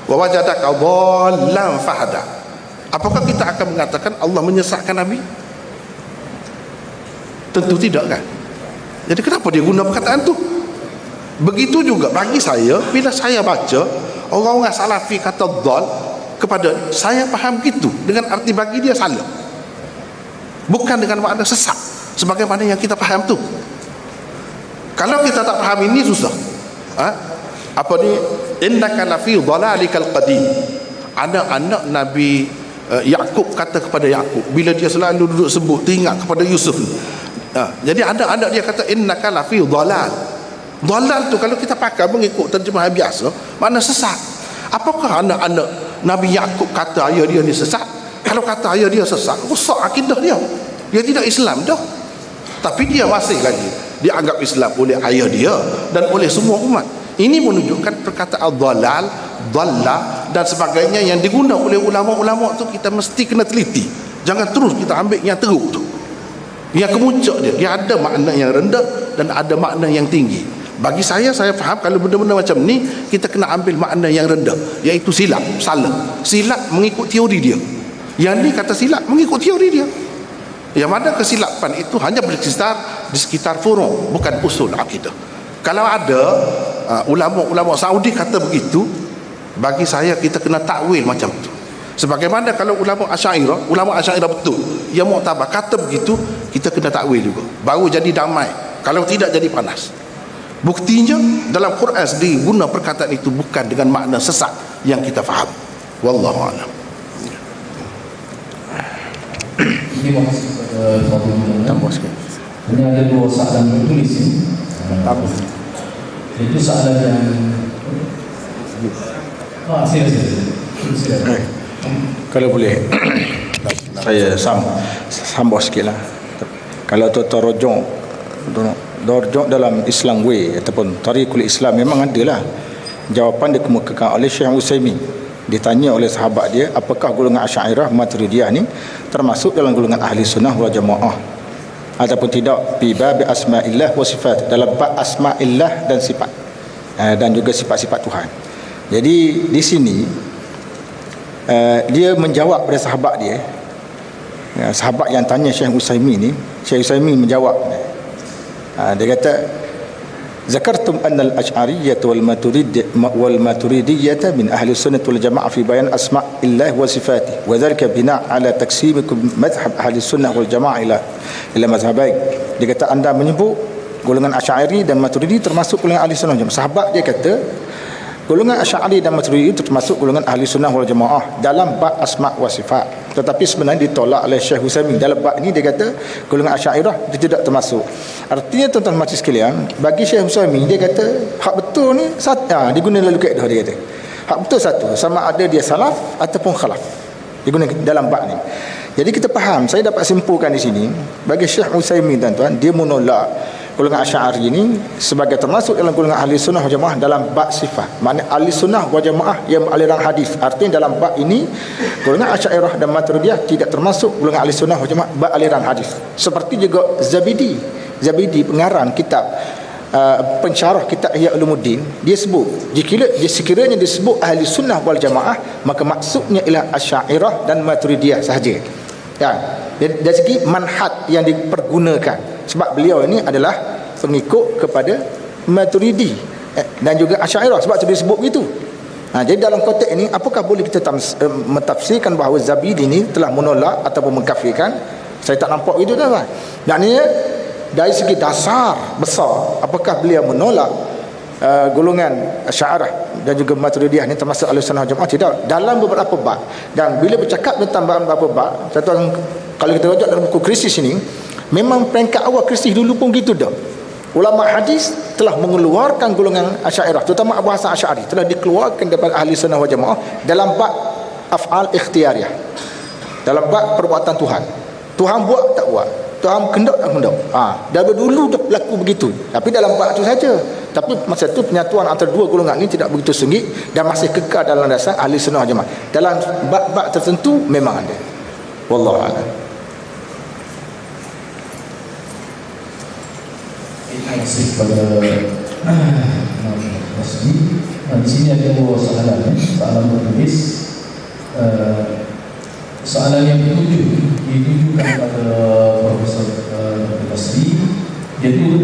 Wa wajadaka dhallan fahada. Apakah kita akan mengatakan Allah menyesatkan Nabi? Tentu tidak kan. Jadi kenapa dia guna perkataan tu? Begitu juga bagi saya, bila saya baca orang-orang Salafi kata dhal kepada saya, faham gitu dengan arti bagi dia salah. bukan dengan makna sesat sebagaimana yang kita faham tu. Kalau kita tak faham ini susah. Apa ni, innaka lafi dhalalikal qadim. Anak-anak Nabi Yakub kata kepada Yakub bila dia selalu duduk sebut teringat kepada Yusuf. Jadi anak-anak dia kata innaka lafi dhalal. Dhalal tu kalau kita pakai mengikut terjemahan biasa makna sesat. Apakah anak-anak Nabi Yakub kata ayah dia ni sesat? Kalau kata ayah dia sesat, rosak akidah dia. Dia tidak Islam dah. Tapi dia masih lagi dianggap Islam oleh ayah dia dan oleh semua umat. Ini menunjukkan perkataan dhalal, dhalla dan sebagainya yang digunakan oleh ulama-ulama tu kita mesti kena teliti. Jangan terus kita ambil yang teruk tu. Yang kemuncak dia ada makna yang rendah dan ada makna yang tinggi. Bagi saya faham kalau benda-benda macam ni kita kena ambil makna yang rendah, iaitu silap, salah. Silap mengikut teori dia. Yang ni kata silap mengikut teori dia. Yang mana kesilapan itu hanya berkisar di sekitar furu', bukan usul akidah. Kalau ada ulama-ulama Saudi kata begitu, bagi saya kita kena takwil macam tu. Sebagaimana kalau ulama Asy'ariyah betul, yang Mu'tabar kata begitu, kita kena takwil juga. Baru jadi damai. Kalau tidak jadi panas. Buktinya dalam Quran sendiri guna perkataan itu bukan dengan makna sesat yang kita faham. Wallahu a'lam. Terima kasih kepada Fadil. Tambah sikit. Ini ada dua soalan tertulis ini. Itu soalan yang silakan. Kalau boleh saya sambung sikit lah. Kalau tuan-tuan rojok dalam Islam way ataupun Tariqul Islam memang ada lah. Jawapan dikemukakan oleh Syekh Utsaimin. Ditanya oleh sahabat dia, apakah golongan Asy'ariyah Maturidiyah ni termasuk dalam golongan Ahli Sunnah wal Jamaah ataupun tidak, fi bab asma'illah wa sifat, dalam bab asma'illah dan sifat dan juga sifat-sifat Tuhan. Jadi di sini dia menjawab pada sahabat dia, sahabat yang tanya Syekh Utsaimin ni. Syekh Utsaimin menjawab, dia kata, zakartum anna al-asy'ariyyah wal maturidiyyah min ahli sunnah wal jamaah fi bayan asma'illah wa sifatih, wa dhalika bina' ala taksimikum madhhab ahli sunnah wal jamaah ila mazhabain. Dia kata anda menyebut golongan Asy'ari dan Maturidi termasuk golongan ahli sunnah wal jamaah. Sahabat dia kata golongan Asy'ari dan Maturidi itu termasuk golongan ahli sunnah wal jamaah dalam bab asma' wa sifat. Tetapi sebenarnya ditolak oleh Syekh Utsaimin. Dalam bab ini dia kata golongan Asy'ariyah dia tidak termasuk. Artinya tuan-tuan majlis sekalian, bagi Syekh Utsaimin dia kata hak betul ni dia guna lalu kaedah dia kata. Hak betul satu, sama ada dia salaf ataupun khalaf. Dia guna dalam bab ni. Jadi kita faham, saya dapat simpulkan di sini, bagi Syekh Utsaimin tuan-tuan, dia menolak golongan Asy'ari ini sebagai termasuk dalam golongan ahli sunnah wal jamaah dalam bab sifat. Makna ahli sunnah wal jamaah yang aliran hadis. Artinya dalam bab ini golongan Asy'ariyah dan Maturidiyah tidak termasuk golongan ahli sunnah wal jamaah bab aliran hadis. Seperti juga Zabidi pengarang kitab pensyarah kitab Ihya Ulumuddin, dia sebut sekiranya disebut ahli sunnah wal jamaah maka maksudnya ialah Asy'ariyah dan Maturidiyah sahaja. Ya, dari segi manhaj yang dipergunakan. Sebab beliau ini adalah pengikut kepada Maturidi dan juga Asy'ariyah, sebab itu disebut begitu. Jadi dalam konteks ini, apakah boleh kita mentafsirkan bahawa Zabidi ini telah menolak ataupun mengkafirkan? Saya tak nampak itu dah. Maknanya dari segi dasar besar, apakah beliau menolak golongan Asy'ariyah dan juga Maturidiyah ini termasuk Ahlussunnah wal Jamaah? Tidak, dalam beberapa bab. Dan bila bercakap tentang beberapa bab, kalau kita rujuk dalam buku krisis ini, memang peringkat awal krisis dulu pun gitu dah. Ulama hadis telah mengeluarkan golongan Asy'ariyah, terutama Abu Hasan Asy'ari telah dikeluarkan daripada Ahli Sunnah wal Jamaah dalam bab af'al ikhtiyariyah, dalam bab perbuatan Tuhan. Tuhan buat tak buat, Tuhan kendak tak kendak. Dari dulu dah berlaku begitu. Tapi dalam bab itu saja. Tapi masa itu penyatuan antara dua golongan ini tidak begitu sengit dan masih kekal dalam dasar Ahli Sunnah wal Jamaah. Dalam bab-bab tertentu memang ada. Wallahu a'lam. Terima kasih kepada Rasmi. Di sini ada dua soalan. Soalan tertulis. Soalan yang ketujuh ditujukan kepada Profesor Rasmi, iaitu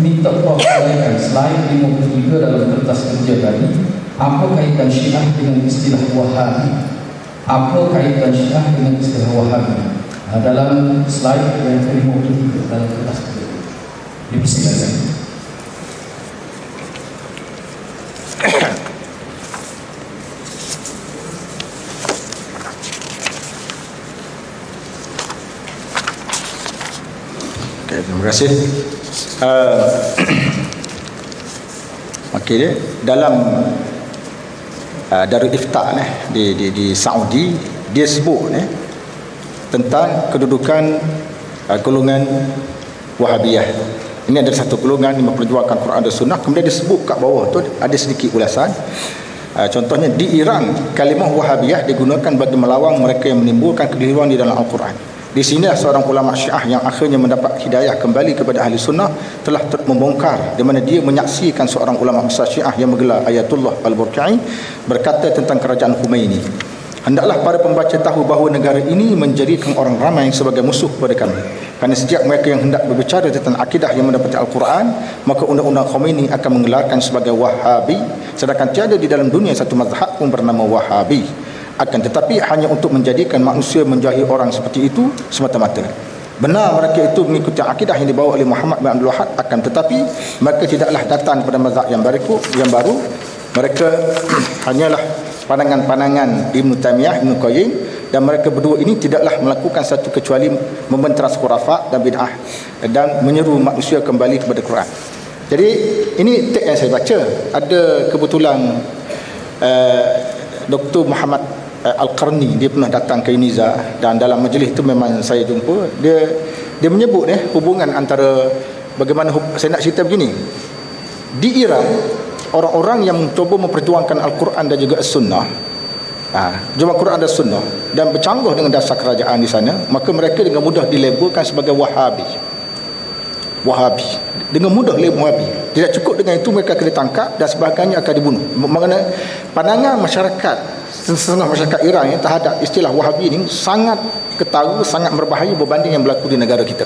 minta perhatian slide 53 dalam kertas kerja tadi. Apa kaitan Syiah dengan istilah Wahabi? Apa kaitan Syiah dengan istilah Wahabi? Dalam slide yang ke-53 dalam kertas itu dipersilakan. Okay, terima kasih. Okey, dalam Darul Ifta di Saudi, dia sebut tentang kedudukan golongan Wahabiyah. Ini ada satu golongan yang memperjuangkan Quran dan Sunnah. Kemudian disebut kat bawah tu ada sedikit ulasan. Contohnya di Iran, kalimah Wahabiyah digunakan bagi melawang mereka yang menimbulkan kekeliruan di dalam Al-Quran. Di sini seorang ulama Syiah yang akhirnya mendapat hidayah kembali kepada ahli sunnah telah membongkar, di mana dia menyaksikan seorang ulama besar Syiah yang bergelar Ayatullah Al-Burkai berkata tentang kerajaan Khomeini, hendaklah para pembaca tahu bahawa negara ini menjadikan orang ramai sebagai musuh kepada kami. Kerana setiap mereka yang hendak berbicara tentang akidah yang mendapati Al-Quran, maka undang-undang Khomeini akan menggelarkan sebagai Wahabi, sedangkan tiada di dalam dunia satu mazhab pun bernama Wahabi. Akan tetapi hanya untuk menjadikan manusia menjauhi orang seperti itu semata-mata. Benar mereka itu mengikuti akidah yang dibawa oleh Muhammad bin Abdul Wahab, akan tetapi mereka tidaklah datang kepada mazhab yang baru. Mereka hanyalah pandangan-pandangan Ibn Taymiyah, Ibn Qayyim, dan mereka berdua ini tidaklah melakukan satu kecuali membenteras khurafat dan bid'ah dan menyeru manusia kembali kepada Quran. Jadi ini teks yang saya baca. Ada kebetulan Dr. Muhammad Al-Qarni, dia pernah datang ke Uniza, dan dalam majlis itu memang saya jumpa dia menyebut hubungan antara bagaimana saya nak cerita begini. Di Iran, orang-orang yang mencuba memperjuangkan Al-Quran dan juga As-Sunnah, jumlah Quran dan Sunnah, dan bercanggah dengan dasar kerajaan di sana, maka mereka dengan mudah dilabelkan sebagai Wahabi. Dengan mudah label Wahabi. Tidak cukup dengan itu, mereka akan ditangkap dan sebagainya akan dibunuh. Mengenai pandangan masyarakat, setengah masyarakat Iran terhadap istilah Wahabi ini sangat ketawa, sangat berbahaya berbanding yang berlaku di negara kita.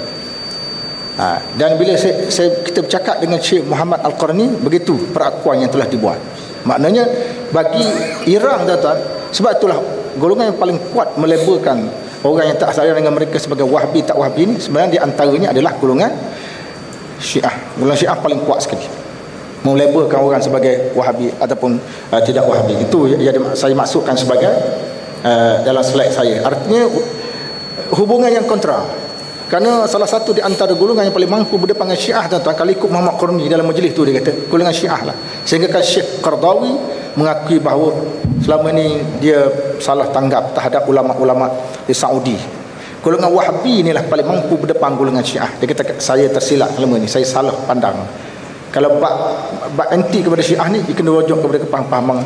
Dan bila kita bercakap dengan Syekh Muhammad Al-Qarni, begitu perakuan yang telah dibuat. Maknanya bagi Iran, tuan-tuan, sebab itulah golongan yang paling kuat melabelkan orang yang tak sadar dengan mereka sebagai Wahabi, tak Wahabi ini, sebenarnya di antaranya adalah golongan Syiah. Golongan Syiah paling kuat sekali melabelkan orang sebagai Wahabi ataupun tidak Wahabi. Itu yang saya maksudkan sebagai dalam slide saya. Artinya hubungan yang kontra. Kerana salah satu di antara golongan yang paling mampu berdepan dengan Syiah, tuan-tuan, kalau ikut Muhammad Qurni dalam majlis tu, dia kata golongan Syiah lah. Sehingga kan Syekh Qardawi mengakui bahawa selama ini dia salah tanggap terhadap ulama-ulama di Saudi. Golongan Wahabi inilah paling mampu berdepan golongan Syiah. Dia kata saya tersilap selama ini, saya salah pandang. Kalau bab anti kepada Syiah ni, dia kena rujuk kepada kepahaman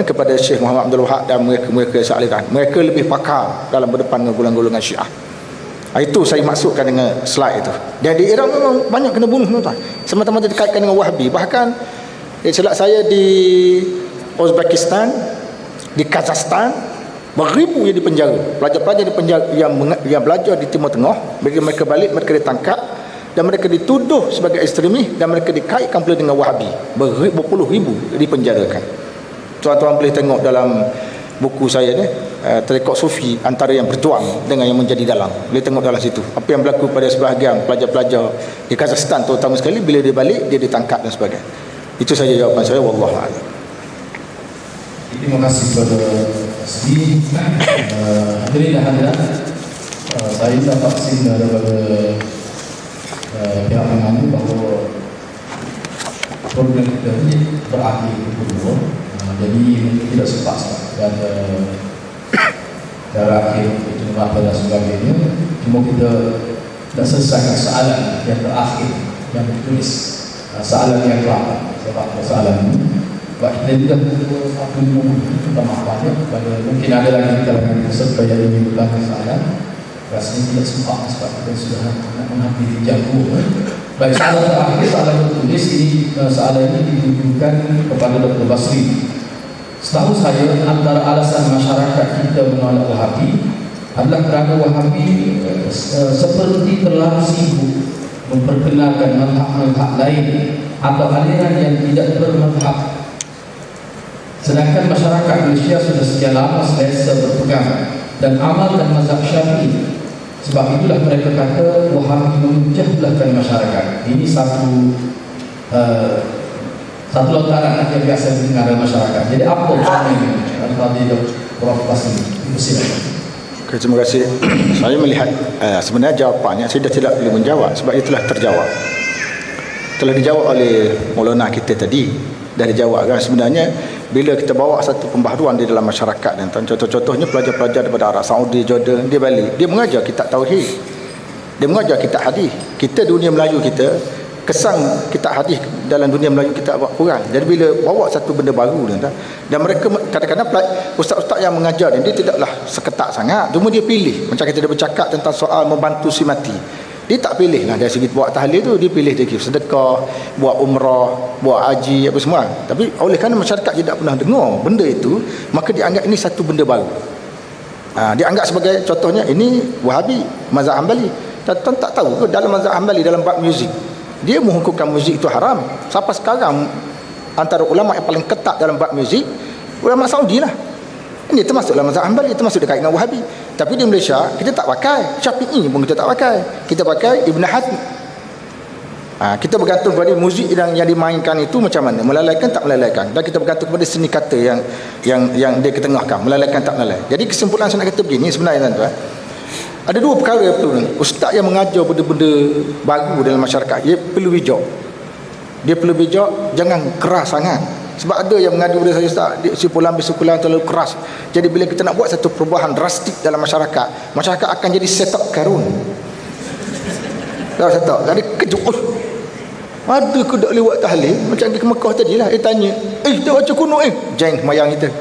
kepada Syekh Muhammad Abdul Wahab dan mereka sealiran. Mereka lebih pakar dalam berdepan dengan golongan Syiah. Itu saya maksudkan dengan slide itu. Jadi Iran memang banyak kena bunuh, tuan. Semata-mata dikaitkan dengan Wahabi. Bahkan silap saya di Uzbekistan, di Kazakhstan, beribu yang dipenjara. Pelajar-pelajar di penjara yang belajar di Timur Tengah, mereka balik, mereka ditangkap dan mereka dituduh sebagai ekstremis dan mereka dikaitkan pula dengan Wahabi. Berpuluh ribu dipenjarakan. Tuan-tuan boleh tengok dalam buku saya ni, Tarekat Sufi, antara yang berjuang dengan yang menjadi dalang. Boleh tengok dalam situ apa yang berlaku pada sebahagian pelajar-pelajar di Kazakhstan, terutama sekali bila dia balik, dia ditangkap dan sebagainya. Itu saja jawapan saya. Wallahu a'lam. Terima kasih kepada Sri. Hadirin dan hadirat, saya dapat signal daripada pihak penganut bahawa program kita ini berakhir pukul 2. Jadi tidak sempat dan darah akhir itu mata dan sebagainya. Cuma kita dah selesaikan soalan yang terakhir yang ditulis, soalan yang kelak sebab soalan ini. Sebab kita juga satu kita maafkannya pada mungkin ada lagi kalangan peserta yang ingin berlanggan soalan. Rasanya tidak sempat sebab kita sudah menghampiri jam 2. Baik, soalan terakhir, soalan tertulis ini, soalan ini ditujukan kepada Dr. Basri. Setahu saya, antara alasan masyarakat kita menolak Wahabi adalah kerana Wahabi seperti terlalu sibuk memperkenalkan mazhab-mazhab lain atau aliran yang tidak bermazhab. Sedangkan masyarakat Malaysia sudah sekian lama selesa berpegang dan amalkan mazhab Syafi'i. Sebab itulah mereka kata Wahabi memecah belahkan masyarakat. Ini satu lontaran yang biasa didengar dalam masyarakat. Jadi apa ini? Al-Fadhil Prof. Basri. Okay, terima kasih. Saya melihat sebenarnya jawapannya saya tidak perlu menjawab sebab ia telah terjawab. Telah dijawab oleh Maulana kita tadi. Dah dijawab kan sebenarnya bila kita bawa satu pembaharuan di dalam masyarakat dan contoh-contohnya pelajar-pelajar daripada Arab Saudi, Jordan, dia balik, dia mengajar kitab tauhid. Dia mengajar kitab hadis. Kita dunia Melayu kita kesan kitab hadis dalam dunia Melayu kita agak kurang. Jadi bila bawa satu benda baru dan mereka kadang-kadang ustaz-ustaz yang mengajar dia tidaklah seketat sangat, cuma dia pilih. Macam kita dah bercakap tentang soal membantu si mati, dia tak pilih lah dari segi buat tahlil tu, dia pilih dia sedekah, buat umrah, buat haji apa semua. Tapi oleh kerana masyarakat tidak pernah dengar benda itu, maka dianggap ini satu benda baru. Dianggap sebagai contohnya ini Wahabi, mazhab Hanbali. Tuan tak tahu ke dalam mazhab Hanbali dalam bab muzik, dia menghukumkan muzik itu haram. Sampai sekarang antara ulama yang paling ketat dalam bab muzik ulama Saudi lah. Ini termasuk dalam mazhab Hanbali, termasuk dekat dengan Wahabi. Tapi di Malaysia kita tak pakai. Syafi'i pun kita tak pakai. Kita pakai Ibn Hazm. Kita bergantung pada muzik yang dimainkan itu macam mana, melalaikan tak melalaikan. Dan kita bergantung kepada seni kata yang dia ketengahkan, melalaikan tak melalai. Jadi kesimpulan saya nak kata begini sebenarnya tuan-tuan. Ada dua perkara yang perlu. Ustaz yang mengajar benda-benda baru dalam masyarakat, dia perlu bijak. Dia perlu bijak, jangan keras sangat. Sebab ada yang mengadu pada saya, Ustaz, simpulan terlalu keras. Jadi bila kita nak buat satu perubahan drastik dalam masyarakat, masyarakat akan jadi setup karun. Dah setup. Jadi kejut. Ada ke tak lewat tahlil? Macam di Mekah tadi lah. Dia tanya, kita baca kunut jeng mayang kita.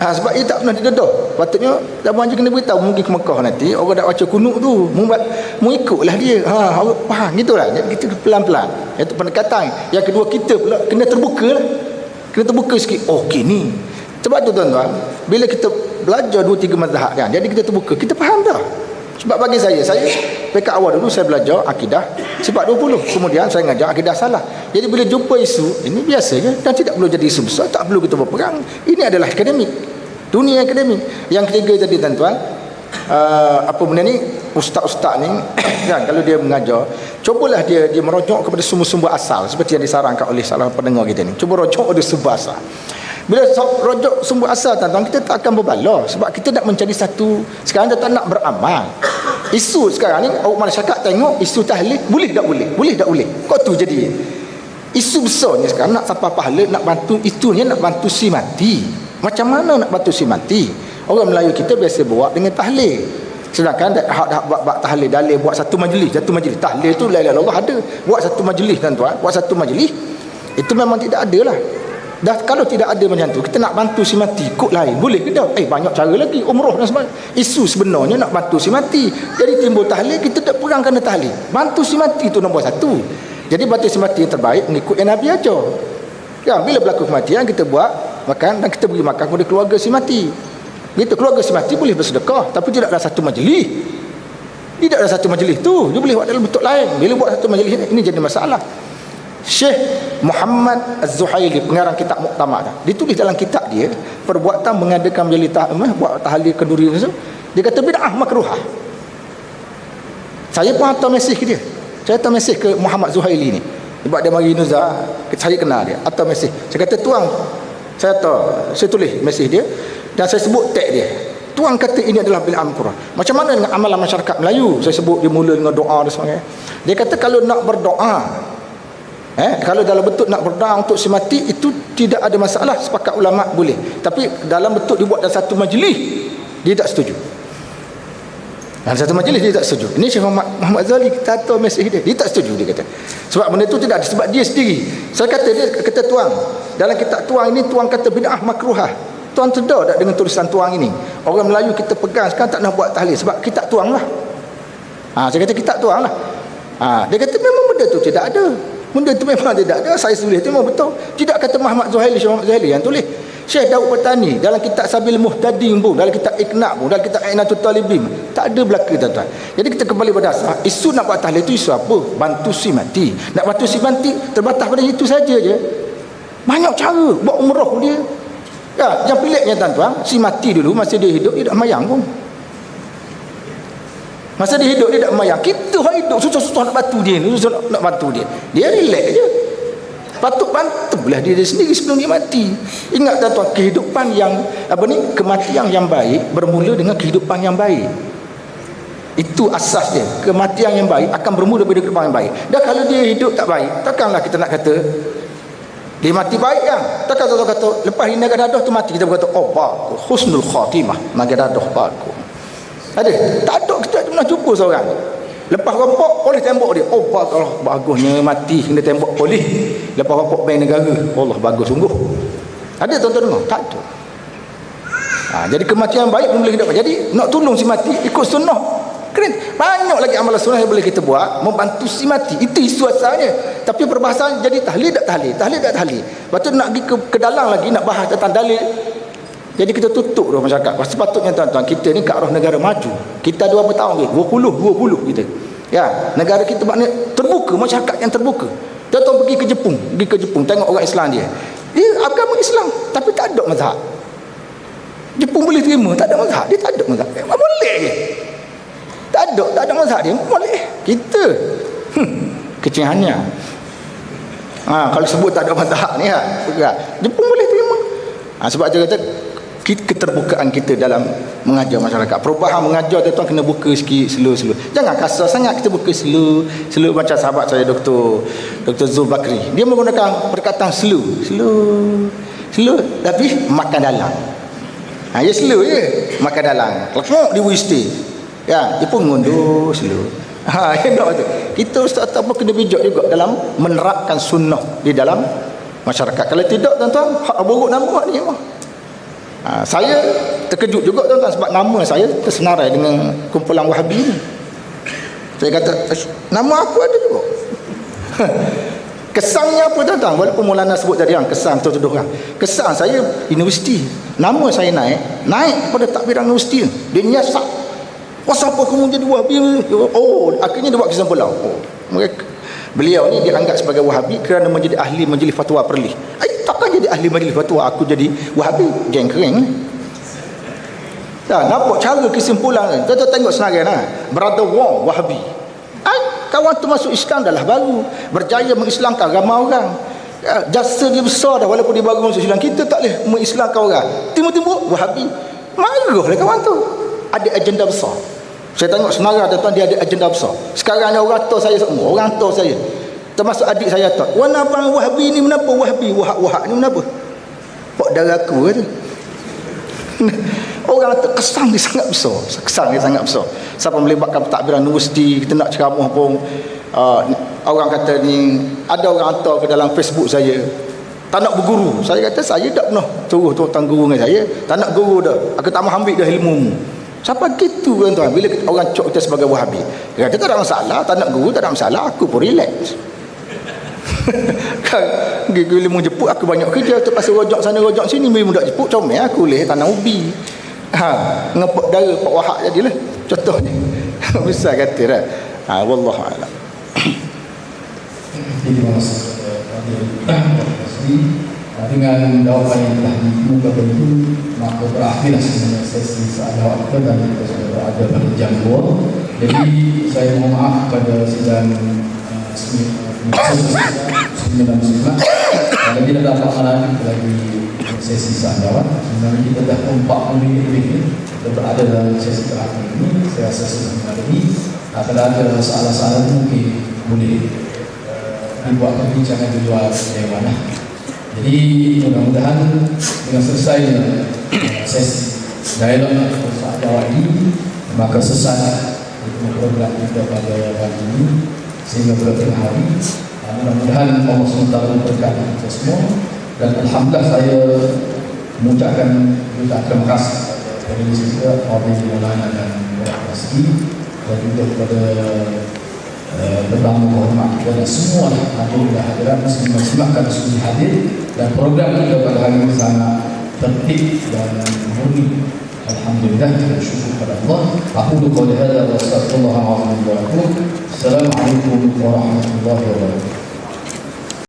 Sebab dia tak pernah didedah. Patutnya zaman je kena beritahu mungkin ke Mekah nanti orang nak baca kunut tu mu ikutlah dia. Faham gitulah. Jadi kita pelan-pelan. Itu pendekatan. Yang kedua kita pula kena terbuka lah. Kena terbuka sikit. Okey ni. Sebab tu tuan-tuan, bila kita belajar 2-3 mazhab kan, jadi kita terbuka, kita faham dah. Sebab bagi saya pekat awal dulu saya belajar akidah sifat 20. Kemudian saya ngajar akidah salah. Jadi bila jumpa isu, ini biasa je dan tidak perlu jadi isu besar, tak perlu kita berperang. Ini adalah akademik. Dunia akademik. Yang ketiga tadi tuan-tuan, apa benda ni, ustaz-ustaz ni kan, kalau dia mengajar, cubalah dia merujuk kepada sumber-sumber asal seperti yang disarankan oleh salah pendengar kita ni. Cuba rujuk pada sumber asal. Bila rujuk sumber asal tuan-tuan, kita tak akan berbaloi sebab kita nak mencari satu. Sekarang kita nak beramal. Isu sekarang ni orang masyarakat tengok isu tahlil boleh tak boleh, boleh tak boleh. Kau tu jadi isu besarnya sekarang nak sampai pahala, nak bantu itunya, nak bantu si mati. Macam mana nak bantu si mati? Orang Melayu kita biasa buat dengan tahlil. Sedangkan hak buat tahlil dalil buat satu majlis tahlil tu la ilaha illallah ada. Buat satu majlis tuan-tuan, buat satu majlis itu memang tidak ada lah. Dah kalau tidak ada macam tu, kita nak bantu si mati kod lain boleh ke tak? Banyak cara lagi, umrah dan sebagainya. Isu sebenarnya nak bantu si mati. Jadi timbul tahlil, kita tak perang kerana tahlil. Bantu si mati tu nombor satu. Jadi bantu si mati yang terbaik mengikut yang Nabi ajar. Ya, bila berlaku kematian kita buat makan dan kita beri makan kepada keluarga si mati. Begitu keluarga si mati boleh bersedekah, tapi tidak ada satu majlis. Tidak ada satu majlis tu, dia boleh buat dalam bentuk lain. Bila buat satu majlis ini jadi masalah. Syekh Muhammad Az-Zuhaili, pengarang kitab Muktamar, ditulis dalam kitab dia perbuatan mengadakan majlis buat tahlil kenduri itu, dia kata bid'ah makruhah. Saya pun hantar mesej ke dia. Saya hantar mesej ke Muhammad Zuhaili ni. Sebab dia mari Nuzah, saya kenal dia. Hantar mesej. Saya kata tuang, saya tulis mesej dia dan saya sebut tag dia. Tuang kata ini adalah bid'ah makruhah. Macam mana dengan amalan masyarakat Melayu? Saya sebut dia mula dengan doa dan sebagainya. Dia kata kalau nak berdoa, kalau dalam bentuk nak berdoa untuk si mati itu tidak ada masalah, sepakat ulama boleh. Tapi dalam bentuk dibuat dalam satu majlis, dia tak setuju. Dalam satu majlis dia tak setuju. Ini Syekh Muhammad Zali, kita tahu mesej dia tak setuju, dia kata. Sebab benda itu tidak ada, sebab dia sendiri. Saya kata dia kata tuang, dalam kitab tuang ini tuang kata bid'ah makruhah. Tuang sedar tak dengan tulisan tuang ini? Orang Melayu kita pegang sekarang tak nak buat tahlil sebab kitab tuang lah. Saya kata kitab tuang lah. Dia kata memang benda tu tidak ada. Benda itu memang tidak ada. Saya tulis itu memang betul. Tidak kata Muhammad Zuhaili, Syekh Muhammad Zuhaili yang tulis. Syekh Daud Petani dalam kitab Sabil Muhtadin pun, dalam kitab Iqna' pun, dalam kitab Ainatul Talibin, tak ada belaka tuan-tuan. Jadi kita kembali pada asal. Isu nak buat tahlil itu isu apa? Bantu si mati. Nak bantu si mati terbatas pada itu saja je. Banyak cara. Buat umrah dia. Ya, yang peliknya tuan-tuan, si mati dulu masa dia hidup dia tak mayang pun. Masa dia hidup dia tak mayang. Kita orang hidup susah-susah nak bantu dia, susah nak bantu dia. Dia relax je. Patut bantulah dia sendiri sebelum dia mati. Ingat tuan-tuan, kehidupan yang kematian yang baik bermula dengan kehidupan yang baik. Itu asas dia. Kematian yang baik akan bermula dari kehidupan yang baik. Dan kalau dia hidup tak baik, takkanlah kita nak kata dia mati baik kan? Takkan tuan-tuan kata lepas ini naga dadah tu mati, kita berkata oh bagus, husnul khatimah, naga dadah bagus. Ada? Tak ada, kita pernah jumpa seorang lepas rampok polis tembak dia, oh bagusnya mati kena tembak polis lepas rampok bank negara. Allah, bagus sungguh. Ada tuan-tuan dengar? Tak ada. Jadi kematian baik boleh hidup. Jadi nak tolong si mati ikut sunnah. Keren. Banyak lagi amalan sunnah yang boleh kita buat membantu si mati. Itu isu asalnya. Tapi perbahasan jadi tahlil tak tahlil, tahlil tak tahlil. Lepas tu nak pergi ke dalam lagi nak bahas tentang dalil. Jadi kita tutup dah masyarakat. Sepatutnya tuan-tuan, kita ni ke arah negara maju. Kita ada berapa tahun ke? 20 kita. Ya, negara kita maknanya terbuka, masyarakat yang terbuka. Tuan-tuan pergi ke Jepun, tengok orang Islam dia. Dia agama Islam tapi tak ada mazhab. Jepun boleh terima, tak ada mazhab. Dia tak ada mazhab. Boleh je. Tak ada mazhab dia. Boleh. Kita kecihannya. Kalau sebut tak ada mazhab ni Jepun boleh terima. Sebab dia kata keterbukaan kita dalam mengajar masyarakat. Perubahan mengajar tuan-tuan kena buka sikit, slow. Jangan kasar sangat, kita buka slow macam sahabat saya Dr. Zul Bakri. Dia menggunakan perkataan slow tapi makan dalam. Dia slow je, makan dalam. Kelak dia stay. Ya, dia pun ngundur slow. Kita ustaz apa kena bijak juga dalam menerapkan sunnah di dalam masyarakat. Kalau tidak tuan-tuan, hak buruk nama ni mah. Saya terkejut juga tuan-tuan sebab nama saya tersenarai dengan kumpulan Wahabi ni. Saya kata nama aku ada juga. Kesannya apa tuan-tuan? Walaupun Maulana sebut tadi kesan tuduh orang. Kesan saya universiti. Nama saya naik pada takbiran universiti. Dia nyasak. Siapa kamu jadi Wahabi? Akhirnya dia buat kesimpulan. Beliau ni dianggap sebagai Wahabi kerana menjadi ahli majlis fatwa Perlis. Takkan jadi ahli majlis fatwa aku jadi Wahabi? Geng kering ni. Nampak cara kesimpulan. Tuan-tuan tengok senarai Brother Wong Wahabi. Kawan tu masuk Islam dah lah baru, berjaya mengislamkan ramai orang. Jasa dia besar dah walaupun dia baru masuk Islam. Kita tak boleh mengislamkan orang. Timbul-timbul Wahabi. Marahlah kawan tu. Ada agenda besar. Saya tengok senarai tuan-tuan, dia ada agenda besar. Sekarang ni orang tua saya semua, orang tua saya termasuk adik saya tu. Warna abang Wahabi ni kenapa Wahabi? Wahak ni kenapa? Pak darah aku kata. Orang terkesan dia sangat besar. Kesan dia sangat besar. Siapa melibatkan takbiran universiti, kita nak ceramah pun orang kata ni, ada orang hantar ke dalam Facebook saya, tak nak berguru. Saya kata saya tak pernah suruh tuan guru dengan saya. Tak nak guru dah. Aku tak mau ambil dah ilmu. Siapa gitu tuan-tuan? Bila orang cok kita sebagai Wahabi, dia kata tak ada masalah, tak nak guru, tak ada masalah, aku pun relax. Kan bila mau jemput aku banyak kerja, terpaksa rojak sana rojak sini, bila mudak jemput comel aku leh tanah ubi. Ngepok darah Pak Wahab jadilah contohnya. Besar kata dah. Wallahu a'lam. Terima kasih dengan jawapan yang telah dikemukakan itu, maka berakhirlah sebenarnya sesi soal-jawab kita dan kita sudah berada pada jam 2. Jadi saya mohon maaf kepada sidang sembilan kalau tidak dapat melanjutkan lagi sesi soal-jawab. Sebenarnya kita dah 40 minit lebih kita berada dalam sesi terakhir ini. Saya rasa sudah lagi. Kalau ada soalan-soalan mungkin boleh dibuat perbincangan di luar dewan. Jadi mudah-mudahan dengan selesai sesi dialog soal-jawab ini, maka selesai program kita pada pagi ini sehingga bertengah hari. Mudah-mudahan Allah SWT memberkati kita semua. Dan alhamdulillah saya mengucapkan terima kasih kepada kita Fadil Maulana dan Muhammad Rasidi, dan juga kepada bertamu hormat kepada semua alhamdulillah hadirat muslim-muslimat kami sudah hadir, dan program kita pada hari ini sangat tertib dan murni. Alhamdulillah, kita syukur kepada Allah. Aku qouli hadza wa astaghfirullah wa atubu ilaih. Assalamualaikum warahmatullahi wabarakatuh.